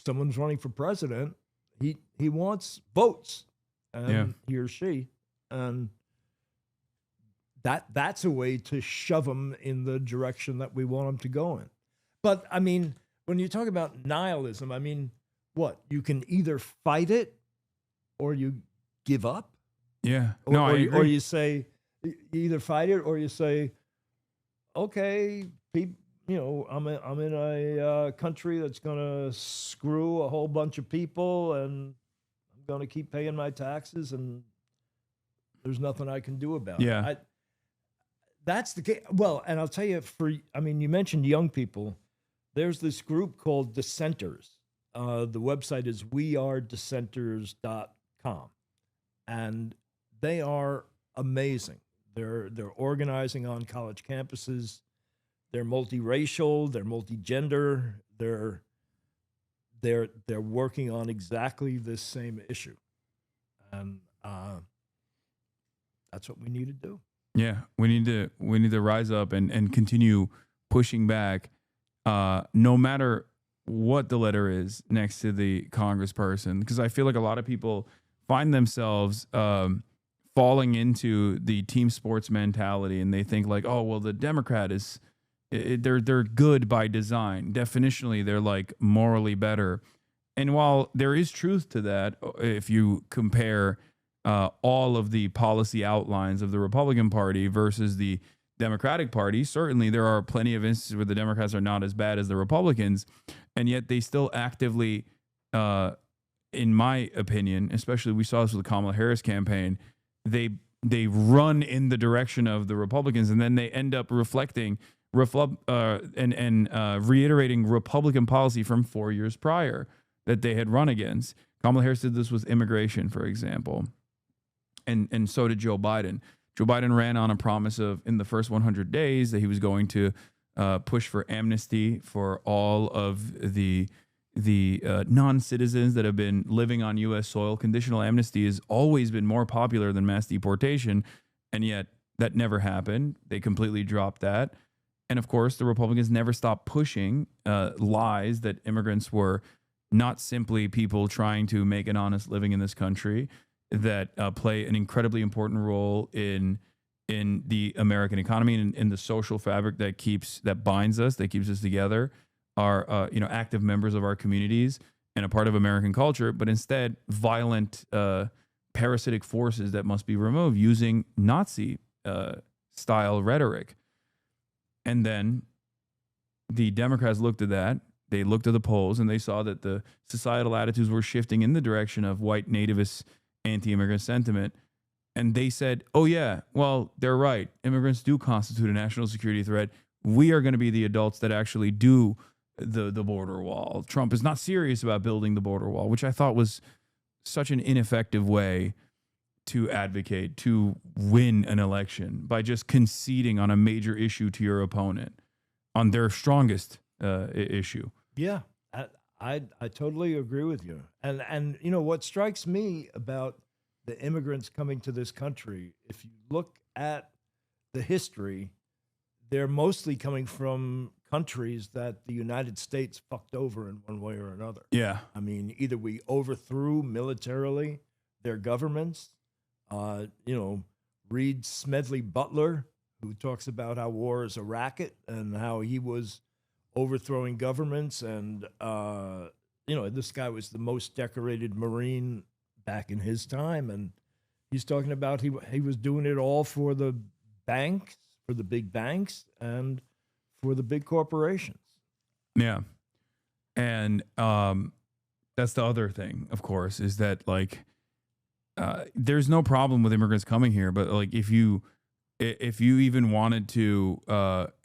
someone's running for president, he wants votes, and he or she, and that's a way to shove them in the direction that we want them to go in. But I mean, when you talk about nihilism, I mean, what? You can either fight it or you give up. Yeah. Or you say, you either fight it or you say, okay, I'm in a country that's going to screw a whole bunch of people, and I'm going to keep paying my taxes, and there's nothing I can do about it. That's the case. Well, and I'll tell you, you mentioned young people. There's this group called Dissenters. The website is wearedissenters.com. And they are amazing. They're organizing on college campuses. They're multiracial, they're multigender, they're working on exactly this same issue. And that's what we need to do. Yeah, we need to rise up and continue pushing back, no matter what the letter is next to the congressperson, because I feel like a lot of people find themselves falling into the team sports mentality, and they think like, oh well, the Democrat is they're good by design. Definitionally, they're like morally better. And while there is truth to that, if you compare all of the policy outlines of the Republican Party versus the Democratic Party, certainly there are plenty of instances where the Democrats are not as bad as the Republicans, and yet they still actively, in my opinion, especially we saw this with the Kamala Harris campaign, they run in the direction of the Republicans, and then they end up reiterating Republican policy from 4 years prior that they had run against. Kamala Harris did this with immigration, for example, and so did Joe Biden. Joe Biden ran on a promise of, in the first 100 days, that he was going to push for amnesty for all of the non-citizens that have been living on U.S. soil. Conditional amnesty has always been more popular than mass deportation, and yet that never happened. They completely dropped that. And of course, the Republicans never stopped pushing lies that immigrants were not simply people trying to make an honest living in this country, that play an incredibly important role in the American economy and in the social fabric that binds us, that keeps us together, are active members of our communities and a part of American culture, but instead violent parasitic forces that must be removed using Nazi style rhetoric. And then the Democrats looked at that. They looked at the polls and they saw that the societal attitudes were shifting in the direction of white nativist anti-immigrant sentiment. And they said, oh yeah, well, they're right. Immigrants do constitute a national security threat. We are going to be the adults that actually do the border wall. Trump is not serious about building the border wall, which I thought was such an ineffective way to advocate, to win an election, by just conceding on a major issue to your opponent on their strongest issue. Yeah, I totally agree with you. And what strikes me about the immigrants coming to this country, if you look at the history, they're mostly coming from countries that the United States fucked over in one way or another. Yeah. I mean, either we overthrew militarily their governments. Read Smedley Butler, who talks about how war is a racket and how he was overthrowing governments. And, this guy was the most decorated Marine back in his time. And he's talking about he was doing it all for the banks, for the big banks, and for the big corporations. Yeah. And that's the other thing, of course, is that like there's no problem with immigrants coming here, but like if you even wanted to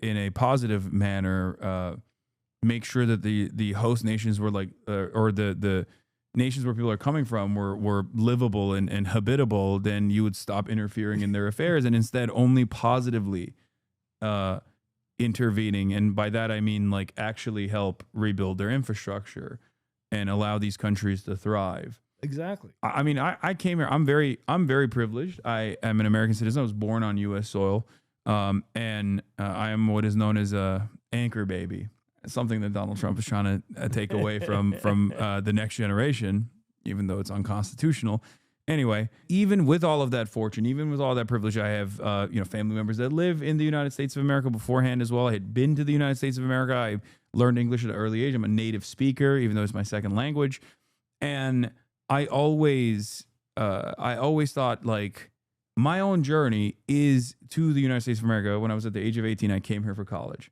in a positive manner make sure that the host nations were like or the nations where people are coming from were livable and habitable, then you would stop interfering in their affairs and instead only positively intervening. And by that I mean like actually help rebuild their infrastructure and allow these countries to thrive. Exactly. I mean, I came here. I'm very privileged. I am an American citizen. I was born on U.S. soil, and I am what is known as a anchor baby. something that Donald Trump is trying to take away from the next generation, even though it's unconstitutional. Anyway, even with all of that fortune, even with all that privilege, I have family members that live in the United States of America beforehand as well. I had been to the United States of America. I learned English at an early age. I'm a native speaker, even though it's my second language. And I always thought, like, my own journey is to the United States of America. When I was at the age of 18, I came here for college.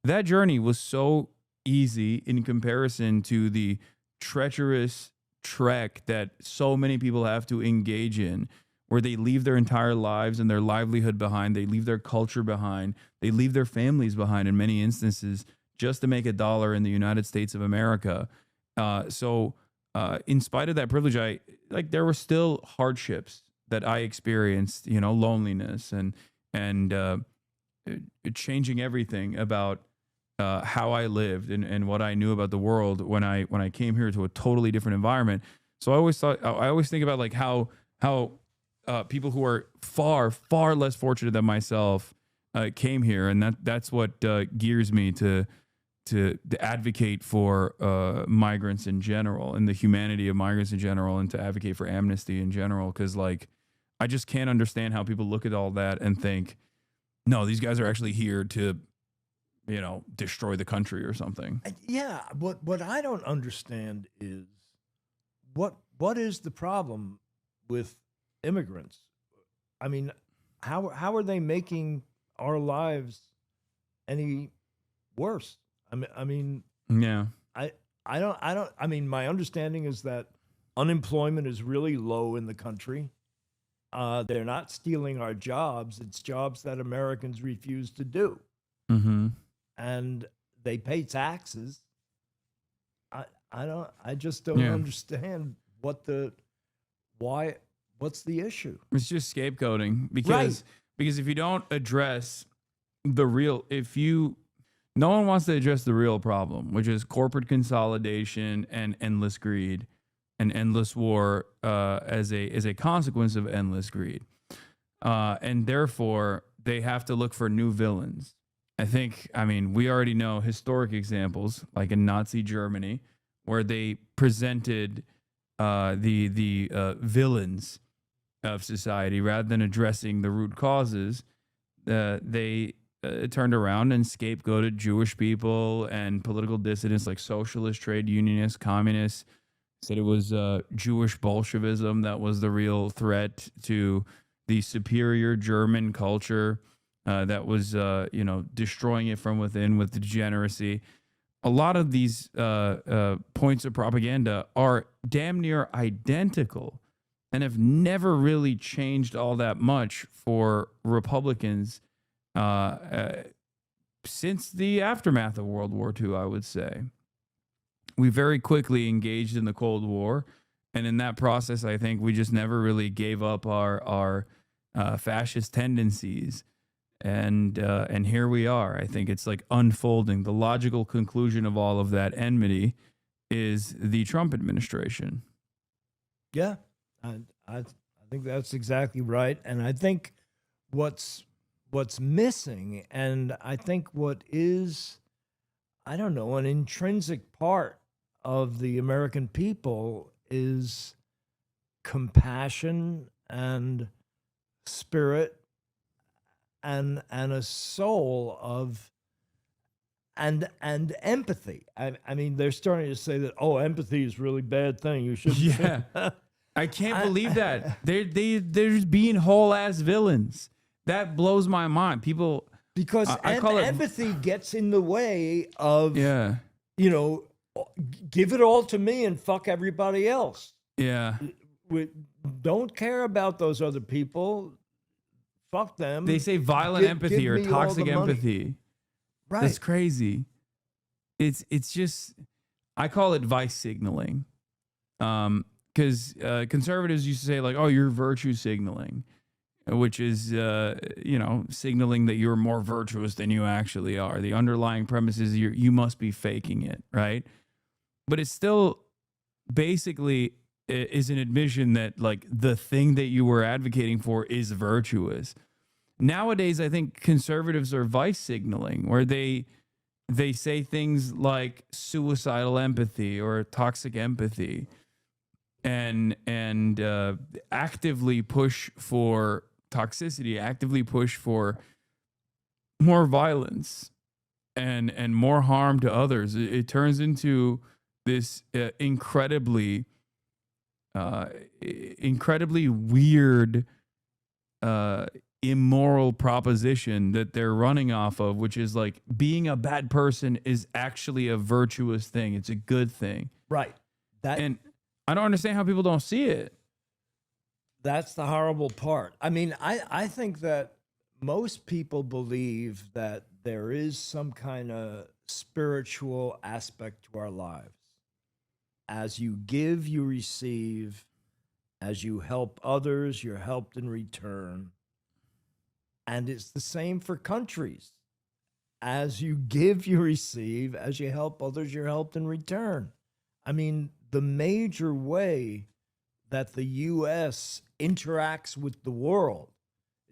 That journey was so easy in comparison to the treacherous trek that so many people have to engage in, where they leave their entire lives and their livelihood behind. They leave their culture behind. They leave their families behind in many instances just to make a dollar in the United States of America. So in spite of that privilege, there were still hardships that I experienced, loneliness and changing everything about how I lived and what I knew about the world when I came here to a totally different environment. So I always think about like how people who are far less fortunate than myself came here, and that's what gears me to advocate for migrants in general and the humanity of migrants in general, and to advocate for amnesty in general. Because like, I just can't understand how people look at all that and think, no, these guys are actually here to, destroy the country or something. Yeah. What I don't understand is what is the problem with immigrants? I mean, how are they making our lives any worse? I mean, yeah. I mean, my understanding is that unemployment is really low in the country. They're not stealing our jobs. It's jobs that Americans refuse to do. Mm-hmm. And they pay taxes. I just don't understand what's the issue. It's just scapegoating because if you don't address no one wants to address the real problem, which is corporate consolidation and endless greed and endless war as a consequence of endless greed. And therefore, they have to look for new villains. I mean, we already know historic examples, like in Nazi Germany, where they presented the villains of society rather than addressing the root causes. They turned around and scapegoated Jewish people and political dissidents like socialists, trade unionists, communists. Said it was Jewish Bolshevism that was the real threat to the superior German culture that was, destroying it from within with degeneracy. A lot of these points of propaganda are damn near identical and have never really changed all that much for Republicans since the aftermath of World War II, I would say. We very quickly engaged in the Cold War, and in that process, I think we just never really gave up our fascist tendencies. And here we are. I think it's like unfolding. The logical conclusion of all of that enmity is the Trump administration. Yeah, I think that's exactly right. And I think what's missing, and I think what is, I don't know, an intrinsic part of the American people is compassion and spirit and a soul of and empathy. I mean, they're starting to say that, empathy is a really bad thing. You should. Yeah, I can't believe that they're just being whole ass villains. That blows my mind. People, because empathy gets in the way of give it all to me and fuck everybody else. Yeah, we don't care about those other people. Fuck them. They say violent empathy or toxic empathy. Right. That's crazy. It's just, I call it vice signaling. Because conservatives used to say like, you're virtue signaling, which is, signaling that you're more virtuous than you actually are. The underlying premise is you must be faking it, right? But it's still basically is an admission that like the thing that you were advocating for is virtuous. Nowadays, I think conservatives are vice signaling, where they they say things like suicidal empathy or toxic empathy, and actively push for toxicity, actively push for more violence and more harm to others. It turns into this incredibly weird, immoral proposition that they're running off of, which is like being a bad person is actually a virtuous thing. It's a good thing. Right. And I don't understand how people don't see it. That's the horrible part. I mean, I think that most people believe that there is some kind of spiritual aspect to our lives. As you give, you receive. As you help others, you're helped in return. And it's the same for countries. As you give, you receive. As you help others, you're helped in return. I mean, the major way that the U.S. interacts with the world,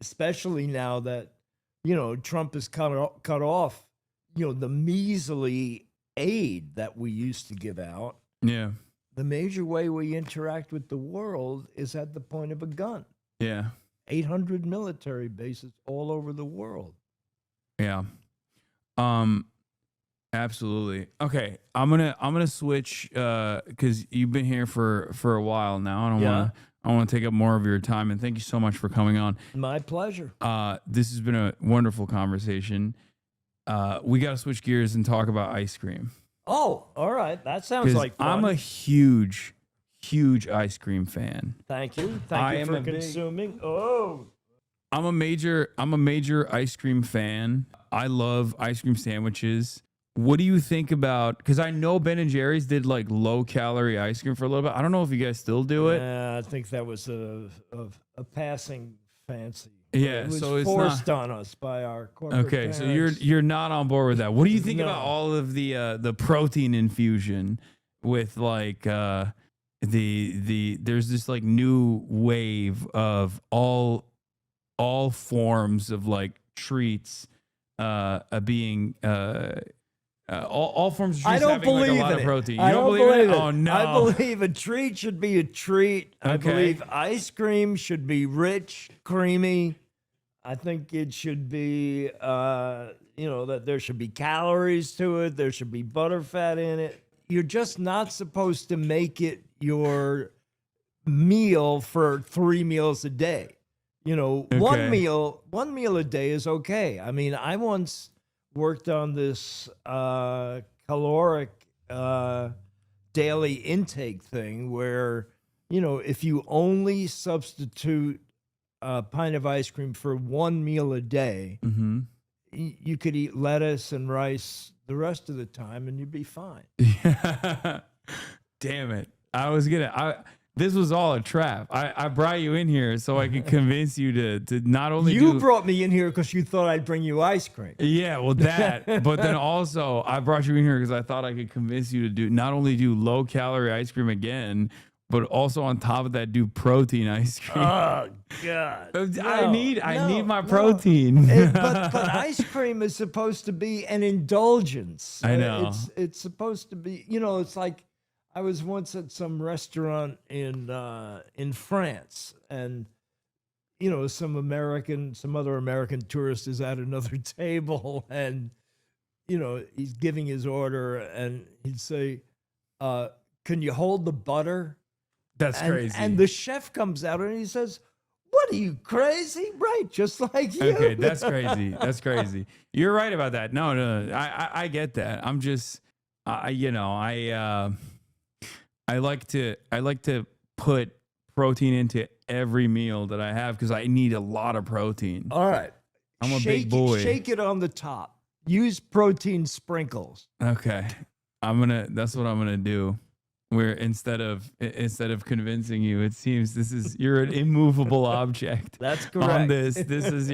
especially now that, Trump has cut off, the measly aid that we used to give out. Yeah. The major way we interact with the world is at the point of a gun. Yeah. 800 military bases all over the world. Yeah. Absolutely. Okay. I'm gonna switch because you've been here for a while now. I want to take up more of your time, and thank you so much for coming on. My pleasure. This has been a wonderful conversation. We got to switch gears and talk about ice cream. Oh, all right. That sounds like fun. I'm a huge ice cream fan. Thank you. Thank you for consuming. I'm a major ice cream fan. I love ice cream sandwiches. What do you think about, because I know Ben and Jerry's did like low calorie ice cream for a little bit. I don't know if you guys still do it. Yeah, I think that was a passing fancy. Yeah, it was so it's forced on us by our corporate parents. So parents. you're not on board with that. What do you think about all of the protein infusion with like there's this like new wave of all forms of like treats being all forms of treats I don't having like a believe lot in of it. protein. I You don't don't believe it? it. Oh no. I believe a treat should be a treat. I Okay. believe ice cream should be rich, creamy. I think it should be that there should be calories to it. There should be butter fat in it. You're just not supposed to make it your meal for 3 meals a day. One meal a day is okay. I mean, I once worked on this caloric daily intake thing where, if you only substitute a pint of ice cream for 1 meal a day, Mm-hmm. You could eat lettuce and rice the rest of the time and you'd be fine. Yeah. Damn it. This was all a trap. I brought you in here so I could convince you to not only You brought me in here because you thought I'd bring you ice cream. Yeah, well that, but then also I brought you in here because I thought I could convince you to not only do low calorie ice cream again, but also on top of that do protein ice cream. Oh God! I need my protein. But ice cream is supposed to be an indulgence. I know. It's supposed to be. It's like I was once at some restaurant in France, and some other American tourist is at another table, and he's giving his order, and he'd say, "Can you hold the butter?" That's crazy. And the chef comes out and he says, "What are you, crazy?" Right, just like you. Okay, that's crazy. That's crazy. You're right about that. No, I get that. I'm just, I like to put protein into every meal that I have because I need a lot of protein. All right. I'm a big boy. Shake it on the top. Use protein sprinkles. Okay. That's what I'm gonna do. Where instead of convincing you, it seems you're an immovable object. That's correct. On this is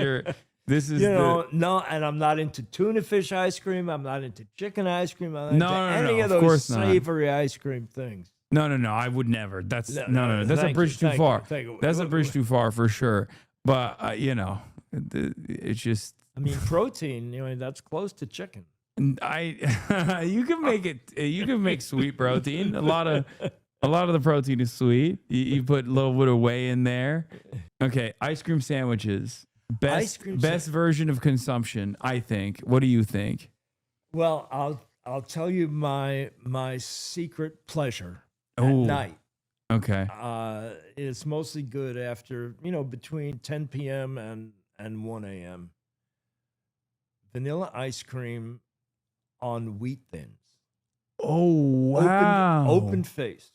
no, and I'm not into tuna fish ice cream. I'm not into chicken ice cream. I'm not into any of those savory ice cream things. No, I would never. That's no. That's a bridge too far. That's a bridge too far for sure. But it's just. I mean, protein. That's close to chicken. You can make it. You can make sweet protein. A lot of the protein is sweet. You put a little bit of whey in there. Okay, ice cream sandwiches. Best version of consumption, I think. What do you think? Well, I'll tell you my secret pleasure at Ooh. night. Okay. It's mostly good after, between 10 p.m. and 1 a.m. Vanilla ice cream on wheat thins. Oh, wow. Open faced.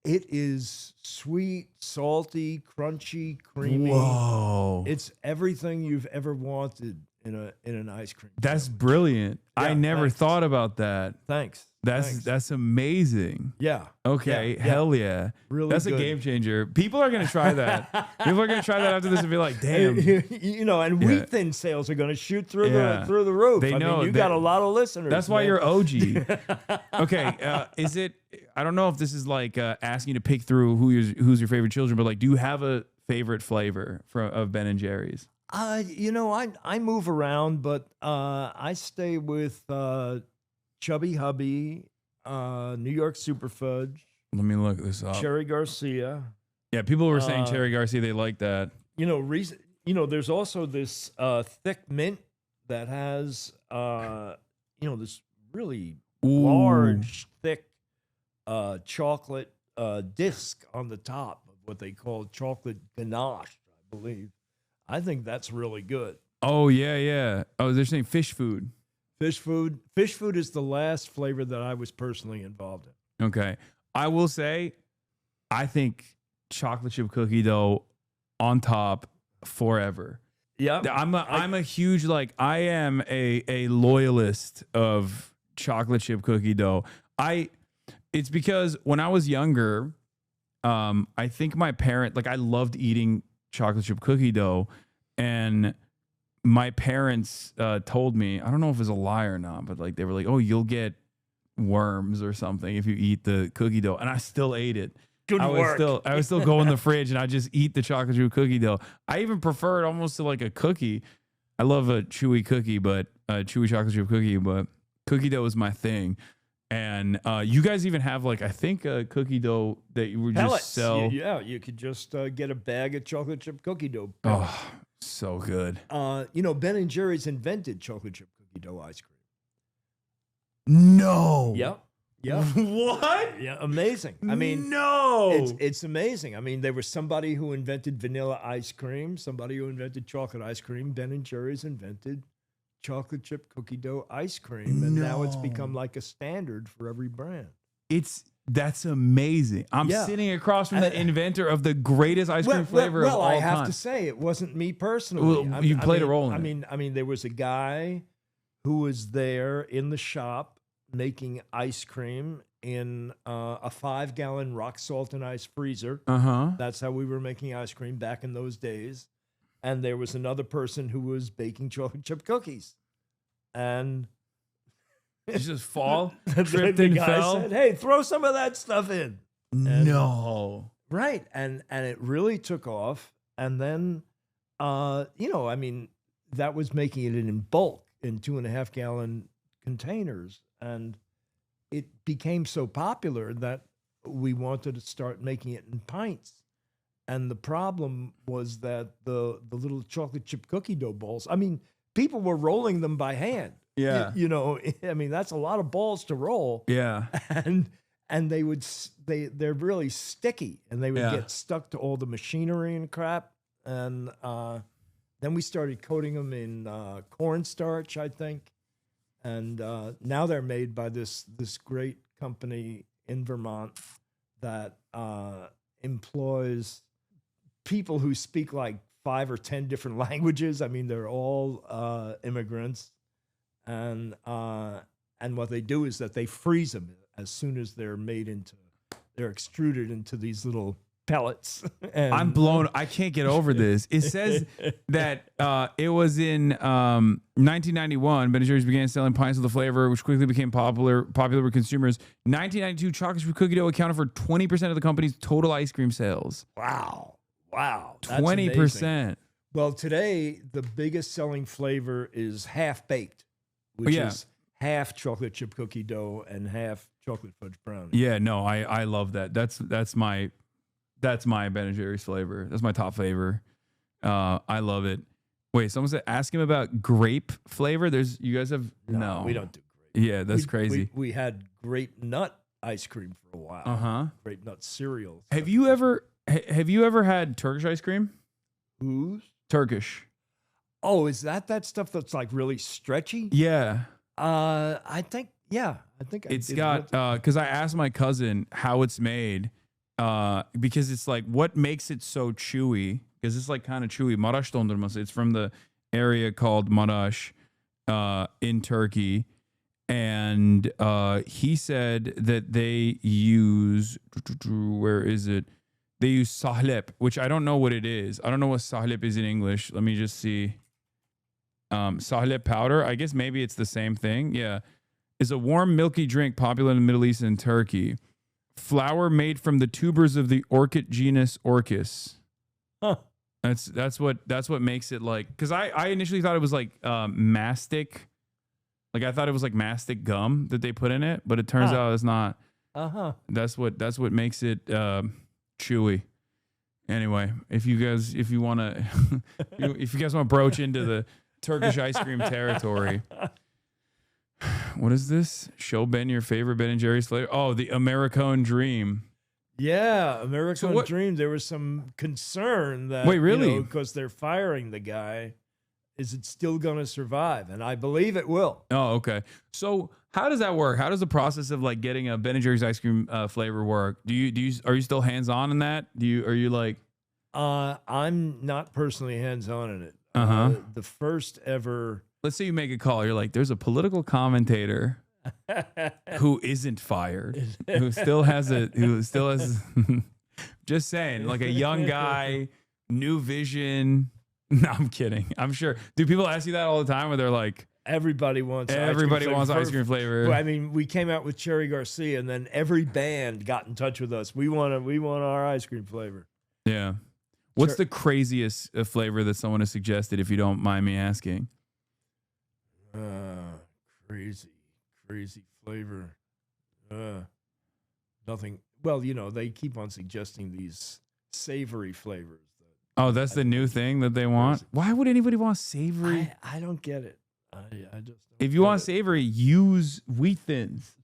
It is sweet, salty, crunchy, creamy. Whoa. It's everything you've ever wanted in an ice cream. That's sandwich. brilliant. Yeah, I never thanks. thought about that. Thanks. That's amazing. Yeah. Okay. Yeah. Hell yeah. Really That's good. a game changer. People are going to try that. People are going to try that after this and be like, damn. And wheat thin sales are going to shoot through the roof. They know. You got a lot of listeners. That's why man. you're OG. Okay. Is it, I don't know if this is like asking you to pick through who's your favorite children, but like, do you have a favorite flavor of Ben and Jerry's? I move around, but I stay with Chubby Hubby, New York Super Fudge, Let me look this up. Cherry Garcia. Yeah, people were saying Cherry Garcia, they like that. There's also this thick mint that has this really large, thick chocolate disc on the top of what they call chocolate ganache, I believe. I think that's really good. Oh, yeah. Oh, they're saying fish food. Fish food. Fish food is the last flavor that I was personally involved in. Okay. I will say, I think chocolate chip cookie dough on top forever. Yeah. I'm a huge, I am a loyalist of chocolate chip cookie dough. It's because when I was younger, I think my parent, I loved eating chocolate chip cookie dough, and my parents told me, I don't know if it was a lie or not, but they were like, oh, you'll get worms or something if you eat the cookie dough. And I still ate it. Good work. I would still go in the fridge and I just eat the chocolate chip cookie dough. I even prefer it almost to like a cookie. I love a chewy cookie, but chewy chocolate chip cookie, but cookie dough is my thing. And you guys even have I think a cookie dough that you would just sell. Yeah, you could just get a bag of chocolate chip cookie dough pellets. Oh, so good. Ben and Jerry's invented chocolate chip cookie dough ice cream. No. Yep. What? Yeah, amazing. I mean, no. It's amazing. I mean, there was somebody who invented vanilla ice cream, somebody who invented chocolate ice cream. Ben and Jerry's invented chocolate chip cookie dough ice cream, and now it's become like a standard for every brand. That's amazing. I'm sitting across from the inventor of the greatest ice cream flavor of all time. Well, I have to say, it wasn't me personally. Well, you played a role in it. I mean, there was a guy who was there in the shop making ice cream in a 5-gallon rock salt and ice freezer. That's how we were making ice cream back in those days. And there was another person who was baking chocolate chip cookies. And you just fall, tripped the and guy fell. said, hey, throw some of that stuff in. No. Right. And it really took off. And then, that was making it in bulk in 2.5-gallon containers. And it became so popular that we wanted to start making it in pints. And the problem was that the little chocolate chip cookie dough balls, people were rolling them by hand. Yeah. That's a lot of balls to roll. Yeah. And they're really sticky, and they would get stuck to all the machinery and crap. And then we started coating them in cornstarch, I think. And now they're made by this great company in Vermont that employs people who speak 5 or 10 different languages. They're all immigrants, and what they do is that they freeze them as soon as they're extruded into these little pellets. And I'm blown. I can't get over this. It says that it was in 1991, Ben & Jerry's began selling pints of the flavor, which quickly became popular with consumers. 1992, chocolate chip cookie dough accounted for 20% of the company's total ice cream sales. Wow. 20%. Well, today, the biggest selling flavor is half-baked, which yeah. is half chocolate chip cookie dough and half chocolate fudge brownie. Yeah, no, I love that. That's my Ben & Jerry's flavor. That's my top flavor. I love it. Wait, someone said ask him about grape flavor. You guys have no. We don't do grape. Yeah, that's crazy. We had grape nut ice cream for a while. Grape nut cereal. Have you ever had Turkish ice cream? Who's? Turkish. Oh, is that stuff that's like really stretchy? Yeah. I think It's got because I asked my cousin how it's made because it's like what makes it so chewy, because it's like kind of chewy. Maraş dondurması. It's from the area called Maraş in Turkey, and he said that they use where is it? They use sahlep, which I don't know what it is. I don't know what sahlep is in English. Let me just see. Sahlep powder. I guess maybe it's the same thing. Yeah. Is a warm milky drink popular in the Middle East and Turkey. Flour made from the tubers of the orchid genus Orchis. Huh. That's what makes it like, because I initially thought it was like mastic. Like I thought it was like mastic gum that they put in it, but it turns out it's not. That's what makes it chewy. Anyway, if you guys want to broach into the Turkish ice cream territory. What is this? Show Ben your favorite Ben & Jerry's flavor. Oh, the Americone Dream. Yeah, American Dream. There was some concern that wait, really? because they're firing the guy, is it still going to survive? And I believe it will. Oh, okay. So how does that work? How does the process of like getting a Ben & Jerry's ice cream flavor work? Are you still hands on in that? Are you like? I'm not personally hands on in it. The first ever. Let's say you make a call. You're like, there's a political commentator who isn't fired, who still has just saying, like a young guy, new vision. No, I'm kidding. I'm sure. Do people ask you that all the time where they're like, everybody wants ice cream flavor? Well, I mean, we came out with Cherry Garcia, and then every band got in touch with us. We want our ice cream flavor. Yeah. What's the craziest flavor that someone has suggested, if you don't mind me asking? Crazy flavor. Nothing. Well, they keep on suggesting these savory flavors. Oh, that's the new thing that they want? Why would anybody want savory? I don't get it. I just don't. If you want savory, use wheat thins.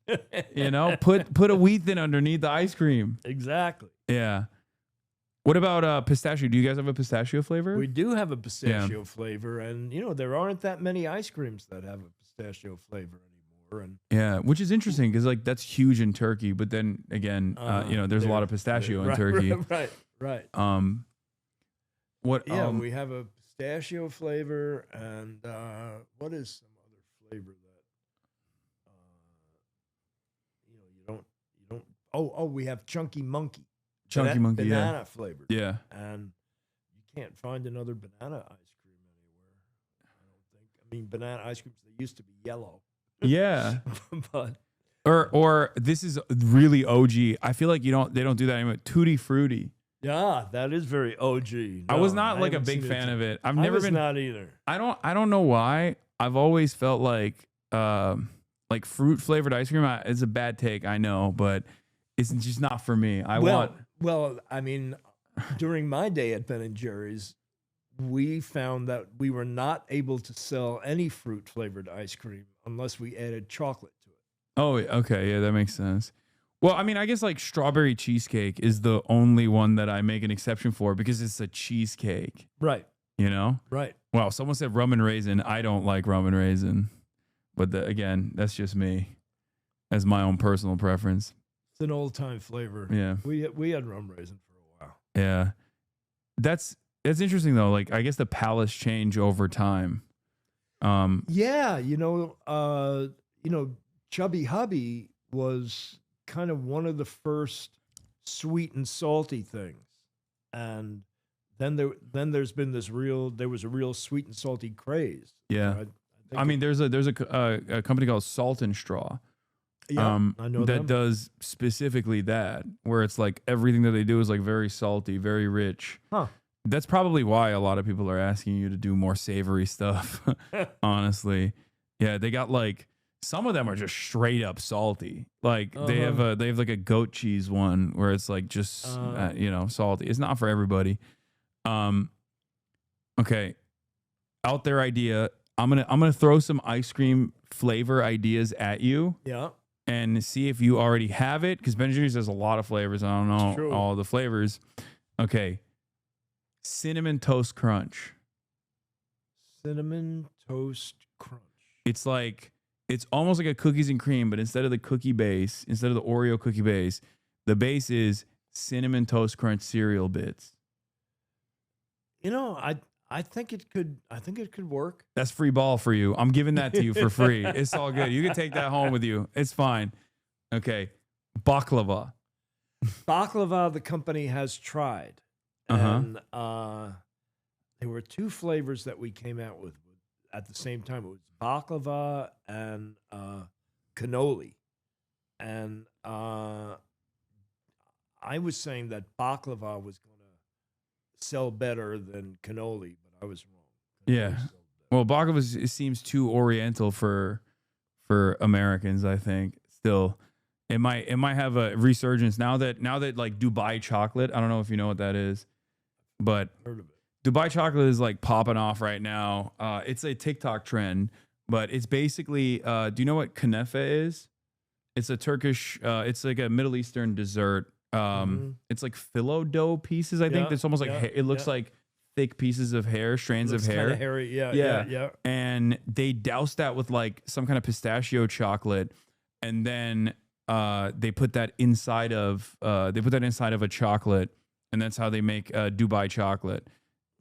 Put a wheat thin underneath the ice cream. Exactly. Yeah. What about pistachio? Do you guys have a pistachio flavor? We do have a pistachio flavor, and there aren't that many ice creams that have a pistachio flavor anymore. And yeah, which is interesting because like that's huge in Turkey, but then again, there's a lot of pistachio in Turkey. Right. What? Yeah, we have a pistachio flavor, and what is some other flavor that you don't? Oh, we have Chunky Monkey. Chunky Monkey, banana flavored. Yeah. And you can't find another banana ice cream anywhere. I don't think. I mean, banana ice creams, they used to be yellow. Yeah. But or this is really OG. I feel like they don't do that anymore. Tutti Frutti. Yeah, that is very OG. No, I was not like a big fan of it. I've never been not either. I don't know why. I've always felt like fruit flavored ice cream is a bad take, I know, but it's just not for me. Well, I mean, during my day at Ben & Jerry's, we found that we were not able to sell any fruit-flavored ice cream unless we added chocolate to it. Oh, okay. Yeah, that makes sense. Well, I mean, I guess like strawberry cheesecake is the only one that I make an exception for because it's a cheesecake. Right. Right. Well, someone said rum and raisin. I don't like rum and raisin. But again, that's just me as my own personal preference. It's an old-time flavor. Yeah. We had rum raisin for a while. Yeah. That's interesting though. Like I guess the palates change over time. Yeah, Chubby Hubby was kind of one of the first sweet and salty things. And then there's been there was a real sweet and salty craze. Yeah. I mean there's a company called Salt and Straw. Yeah, I know that does specifically that, where it's like everything that they do is like very salty, very rich. Huh. That's probably why a lot of people are asking you to do more savory stuff. Honestly, Yeah, they got like some of them are just straight up salty. Like they have like a goat cheese one where it's like just salty. It's not for everybody. Okay, out there idea. I'm gonna throw some ice cream flavor ideas at you. Yeah. And see if you already have it, because Ben & Jerry's has a lot of flavors. I don't know all the flavors. Okay, cinnamon toast crunch. Cinnamon toast crunch. It's almost like a cookies and cream, but instead of the cookie base, instead of the Oreo cookie base, the base is cinnamon toast crunch cereal bits. You know, I think it could work. That's free ball for you. I'm giving that to you for free. It's all good. You can take that home with you. It's fine. Okay, baklava. Baklava, the company has tried, and there were two flavors that we came out with at the same time. It was baklava and cannoli, and I was saying that baklava was going to sell better than cannoli, but I was wrong. Yeah. Well, baklava seems too oriental for Americans, I think. Still, it might have a resurgence now that like Dubai chocolate. I don't know if you know what that is, but Heard of it. Dubai chocolate is like popping off right now. It's a TikTok trend, but it's basically do you know what kunefe is? It's a Turkish it's like a Middle Eastern dessert. It's like phyllo dough pieces, I think. It's almost like it looks like thick pieces of hair, strands of hair. Kinda hairy. Yeah. And they douse that with like some kind of pistachio chocolate, and then they put that inside of a chocolate, and that's how they make Dubai chocolate.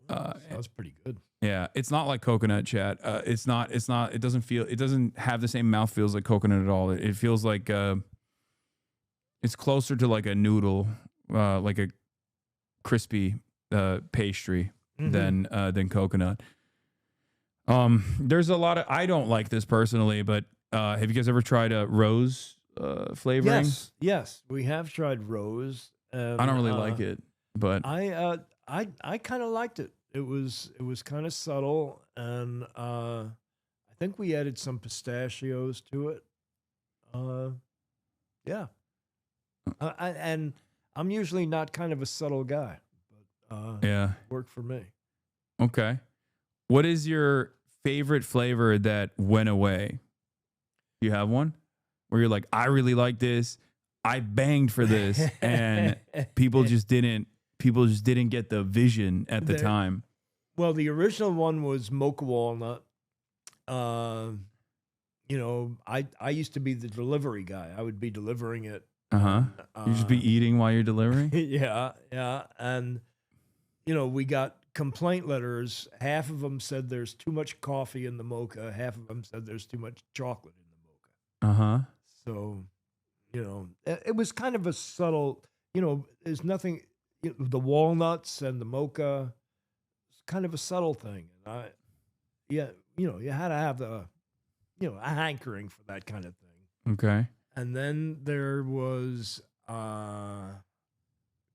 Sounds pretty good. Yeah, it's not like coconut, chat. It's not. It doesn't have the same mouthfeel as like coconut at all. It feels like it's closer to like a noodle, like a crispy pastry than coconut. There's a lot of. I don't like this personally, but have you guys ever tried a rose flavoring? Yes, we have tried rose. I don't really like it, but I kind of liked it. It was kind of subtle, and I think we added some pistachios to it. Yeah. And I'm usually not kind of a subtle guy, but worked for me. Okay. What is your favorite flavor that went away? Do you have one where you're like, I really like this. I banged for this, and people just didn't get the vision at the time. Well, the original one was mocha walnut. You know, I used to be the delivery guy. I would be delivering it. You just be eating while you're delivering? Yeah. And, you know, we got complaint letters. Half of them said there's too much coffee in the mocha. Half of them said there's too much chocolate in the mocha. So, you know, it was kind of a subtle, you know, there's nothing, the walnuts and the mocha, it's kind of a subtle thing. And you know, you had to have a hankering for that kind of thing. Okay. And then there was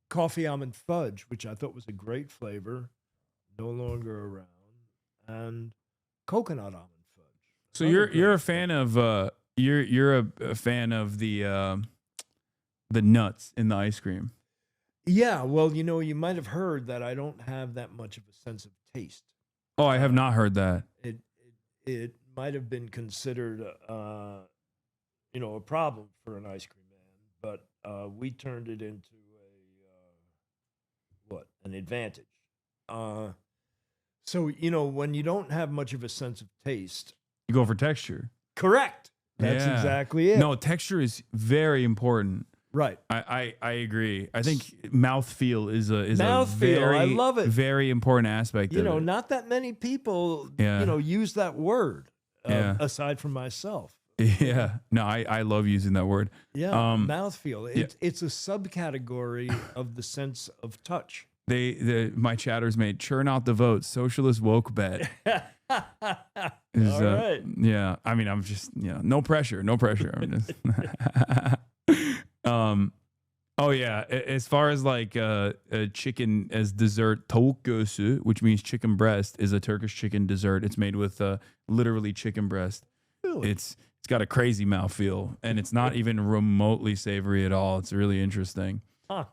coffee almond fudge, which I thought was a great flavor, no longer around, and coconut almond fudge. So you're a fan of you're a fan of the nuts in the ice cream. Yeah, well, you know, you might have heard that I don't have that much of a sense of taste. Oh, I have not heard that. It might have been considered you know, a problem for an ice cream man, but we turned it into an advantage. So, you know, when you don't have much of a sense of taste, you go for texture. Correct. That's exactly it. No, texture is very important. Right. I agree. I think mouthfeel is a I love it. Very important aspect you of know, it. Not that many people, you know, use that word aside from myself. Yeah. No, I love using that word. Yeah. Mouthfeel. It's a subcategory of the sense of touch. My chatters made churn out the vote. Socialist woke bet. All right. Yeah. I mean, I'm just, no pressure. I'm just, oh yeah. As far as like a chicken as dessert, tavuk göğsü, which means chicken breast, is a Turkish chicken dessert. It's made with literally chicken breast. Really? It's got a crazy mouthfeel, and it's not even remotely savory at all. It's really interesting. Huh.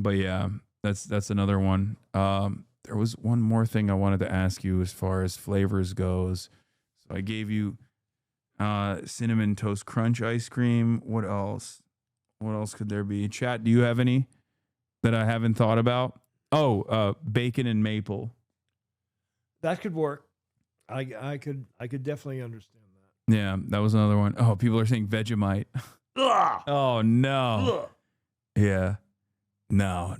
But yeah, that's another one. There was one more thing I wanted to ask you as far as flavors goes. So I gave you cinnamon toast crunch ice cream. What else? What else could there be? Chat, do you have any that I haven't thought about? Oh, bacon and maple. That could work. I could definitely understand Yeah, that was another one. Oh, people are saying Vegemite. that. Ugh. Oh no. Ugh. Yeah. No.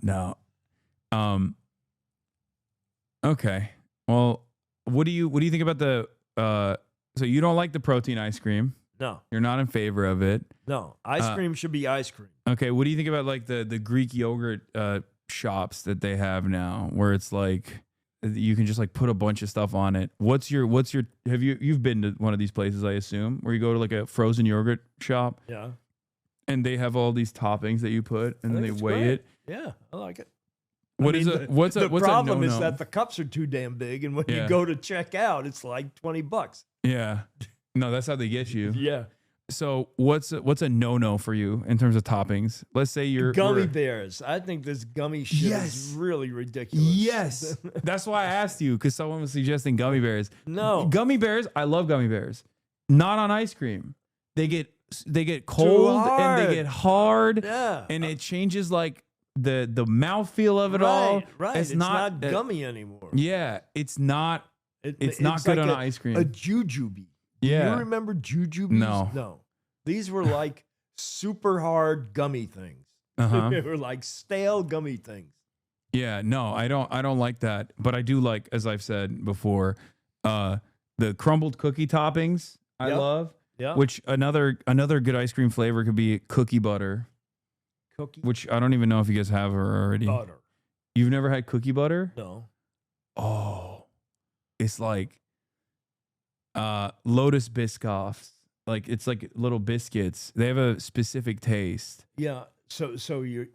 Okay. Well, what do you think about the so you don't like the protein ice cream? No. You're not in favor of it. No. Ice cream should be ice cream. Okay, what do you think about like the Greek yogurt shops that they have now where it's like you can just like put a bunch of stuff on it? What's your you've been to one of these places, I assume, where you go to like a frozen yogurt shop Yeah. and they have all these toppings that you put and then they weigh it. Yeah, I like it. What's the a problem is no-no? that the cups are too damn big, and when Yeah. you go to check out, it's like $20. Yeah. No, that's how they get you. Yeah. So what's a no-no for you in terms of toppings? Let's say you're Gummy bears. I think this gummy shit Yes. is really ridiculous. Yes. That's why I asked you, because someone was suggesting gummy bears. No. Gummy bears, I love gummy bears. Not on ice cream. They get cold and hard. they get hard. Yeah. And it changes like the mouthfeel of it all. Right. It's not gummy anymore. Yeah, it's not It's not good like on ice cream. A jujube. Yeah. You remember jujubes? No. No. These were like super hard gummy things. Uh-huh. They were like stale gummy things. Yeah, no, I don't like that, but I do like, as I've said before, the crumbled cookie toppings. I Yep. love. Yeah. Which another good ice cream flavor could be cookie butter, Cookie which I don't even know if you guys have her already. butter. You've never had cookie butter? No. Oh, it's like Lotus Biscoffs. Like it's like little biscuits. They have a specific taste, Yeah. So you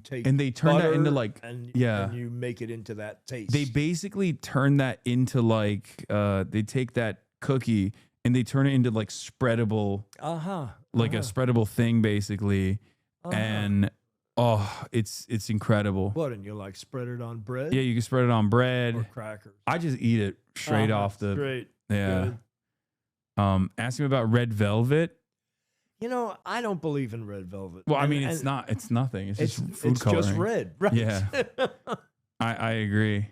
take and they turn that butter into like and you make it into that taste. they basically turn that into like they take that cookie and they turn it into like spreadable, like a spreadable thing basically, and it's incredible. What, and you like spread it on bread? Yeah, you can spread it on bread Or crackers. I just eat it straight off the Straight. yeah. Good. Ask me about red velvet. You know, I don't believe in red velvet. Well, I And- mean, and it's nothing. It's just food it's coloring. just red, right? Yeah. I agree.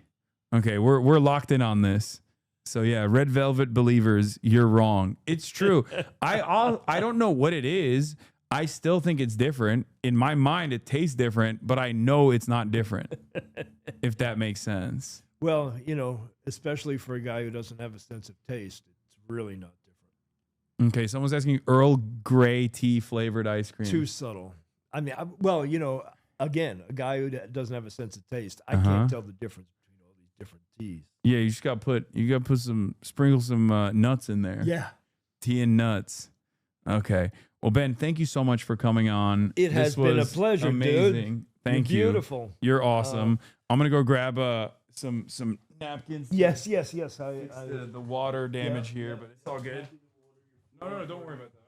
Okay, we're locked in on this. So yeah, red velvet believers, you're wrong. It's true. I don't know what it is. I still think it's different. In my mind, it tastes different, but I know it's not different. If that makes sense. Well, you know, especially for a guy who doesn't have a sense of taste, it's really not different. Okay, someone's asking Earl Grey tea flavored ice cream. Too subtle. I mean, well, you know, again, a guy who doesn't have a sense of taste, I can't tell the difference between all these different teas. Yeah, you just got to put sprinkle some nuts in there. Yeah. Tea and nuts. Okay. Well, Ben, thank you so much for coming on. It has been a was pleasure, amazing. dude. Thank You're you. beautiful. You're awesome. I'm gonna go grab some napkins. Yes. Fix the water damage here, but it's all good. No, don't worry about that.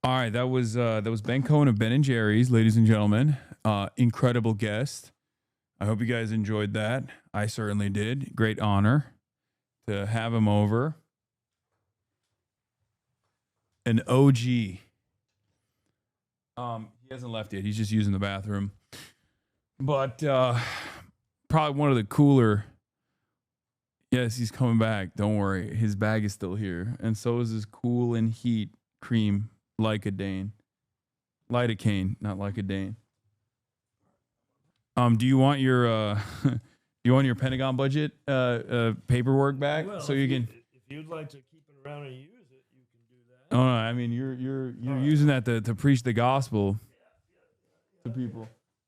I got it. All right, that was Ben Cohen of Ben and Jerry's, ladies and gentlemen. Incredible guest. I hope you guys enjoyed that. I certainly did. Great honor to have him over. An OG. He hasn't left yet. He's just using the bathroom. But probably one of the cooler. Yes, he's coming back. Don't worry. His bag is still here. And so is his cool and heat cream Lycodane. Lidocaine, not Lycodane. Do you want your Pentagon budget paperwork back so you can If you'd like to keep it around and use it, you can do that. Oh no, I mean you're using that to preach the gospel to people.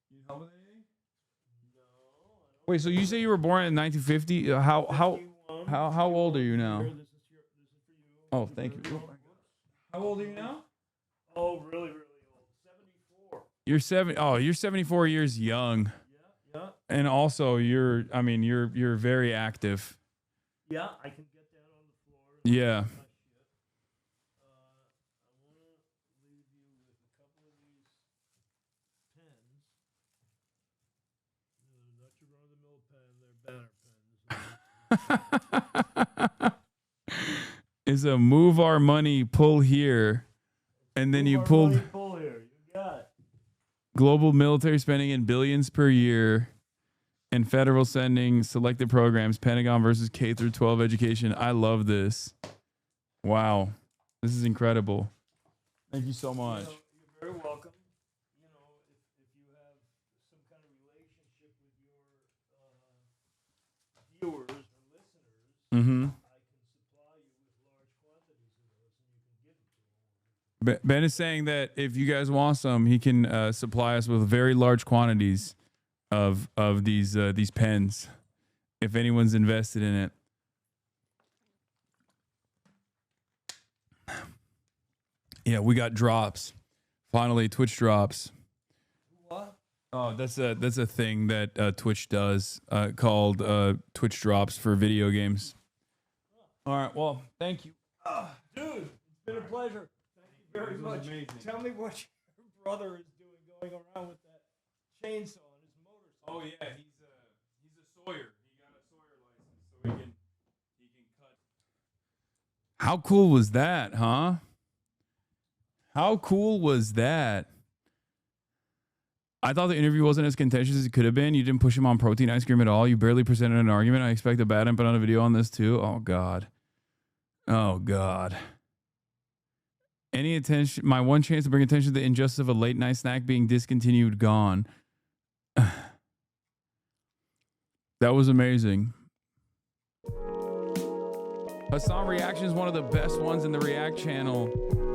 You help with anything? Wait, so you say you were born in 1950? How old are you now? This is for you. Oh, thank you. How old are you now? Oh, really, really old. 74. You're 74 years young. Yeah. And also you're very active. Yeah, I can get down on the floor. Yeah. Is a move our money, pull here, and then you pull Pull here. You got it. global military spending in billions per year and federal sending, selected programs, Pentagon versus K through 12 education. I love this. Wow. This is incredible. Thank you so much. You're very welcome. You know, if you have some kind of relationship with your viewers or listeners, Mm-hmm. I can supply you with large quantities of those, and you can give them to them. Ben is saying that if you guys want some, he can supply us with very large quantities of these pens. If anyone's invested in it. Yeah, we got drops. Finally, Twitch drops. What? Oh, that's a thing that Twitch does called Twitch drops for video games. All right. Well, thank you. Dude, it's been a pleasure. Thank you very much. amazing. Tell me what your brother is doing going around with that chainsaw on his motorcycle. Oh yeah, he's a sawyer. He got a sawyer license, so he can cut. How cool was that, huh? How cool was that? I thought the interview wasn't as contentious as it could have been. You didn't push him on protein ice cream at all. You barely presented an argument. I expect a bad input on a video on this too. Oh God. Oh God. Any attention? My one chance to bring attention to the injustice of a late night snack being discontinued, gone. That was amazing. Hasan Reaction is one of the best ones in the React channel.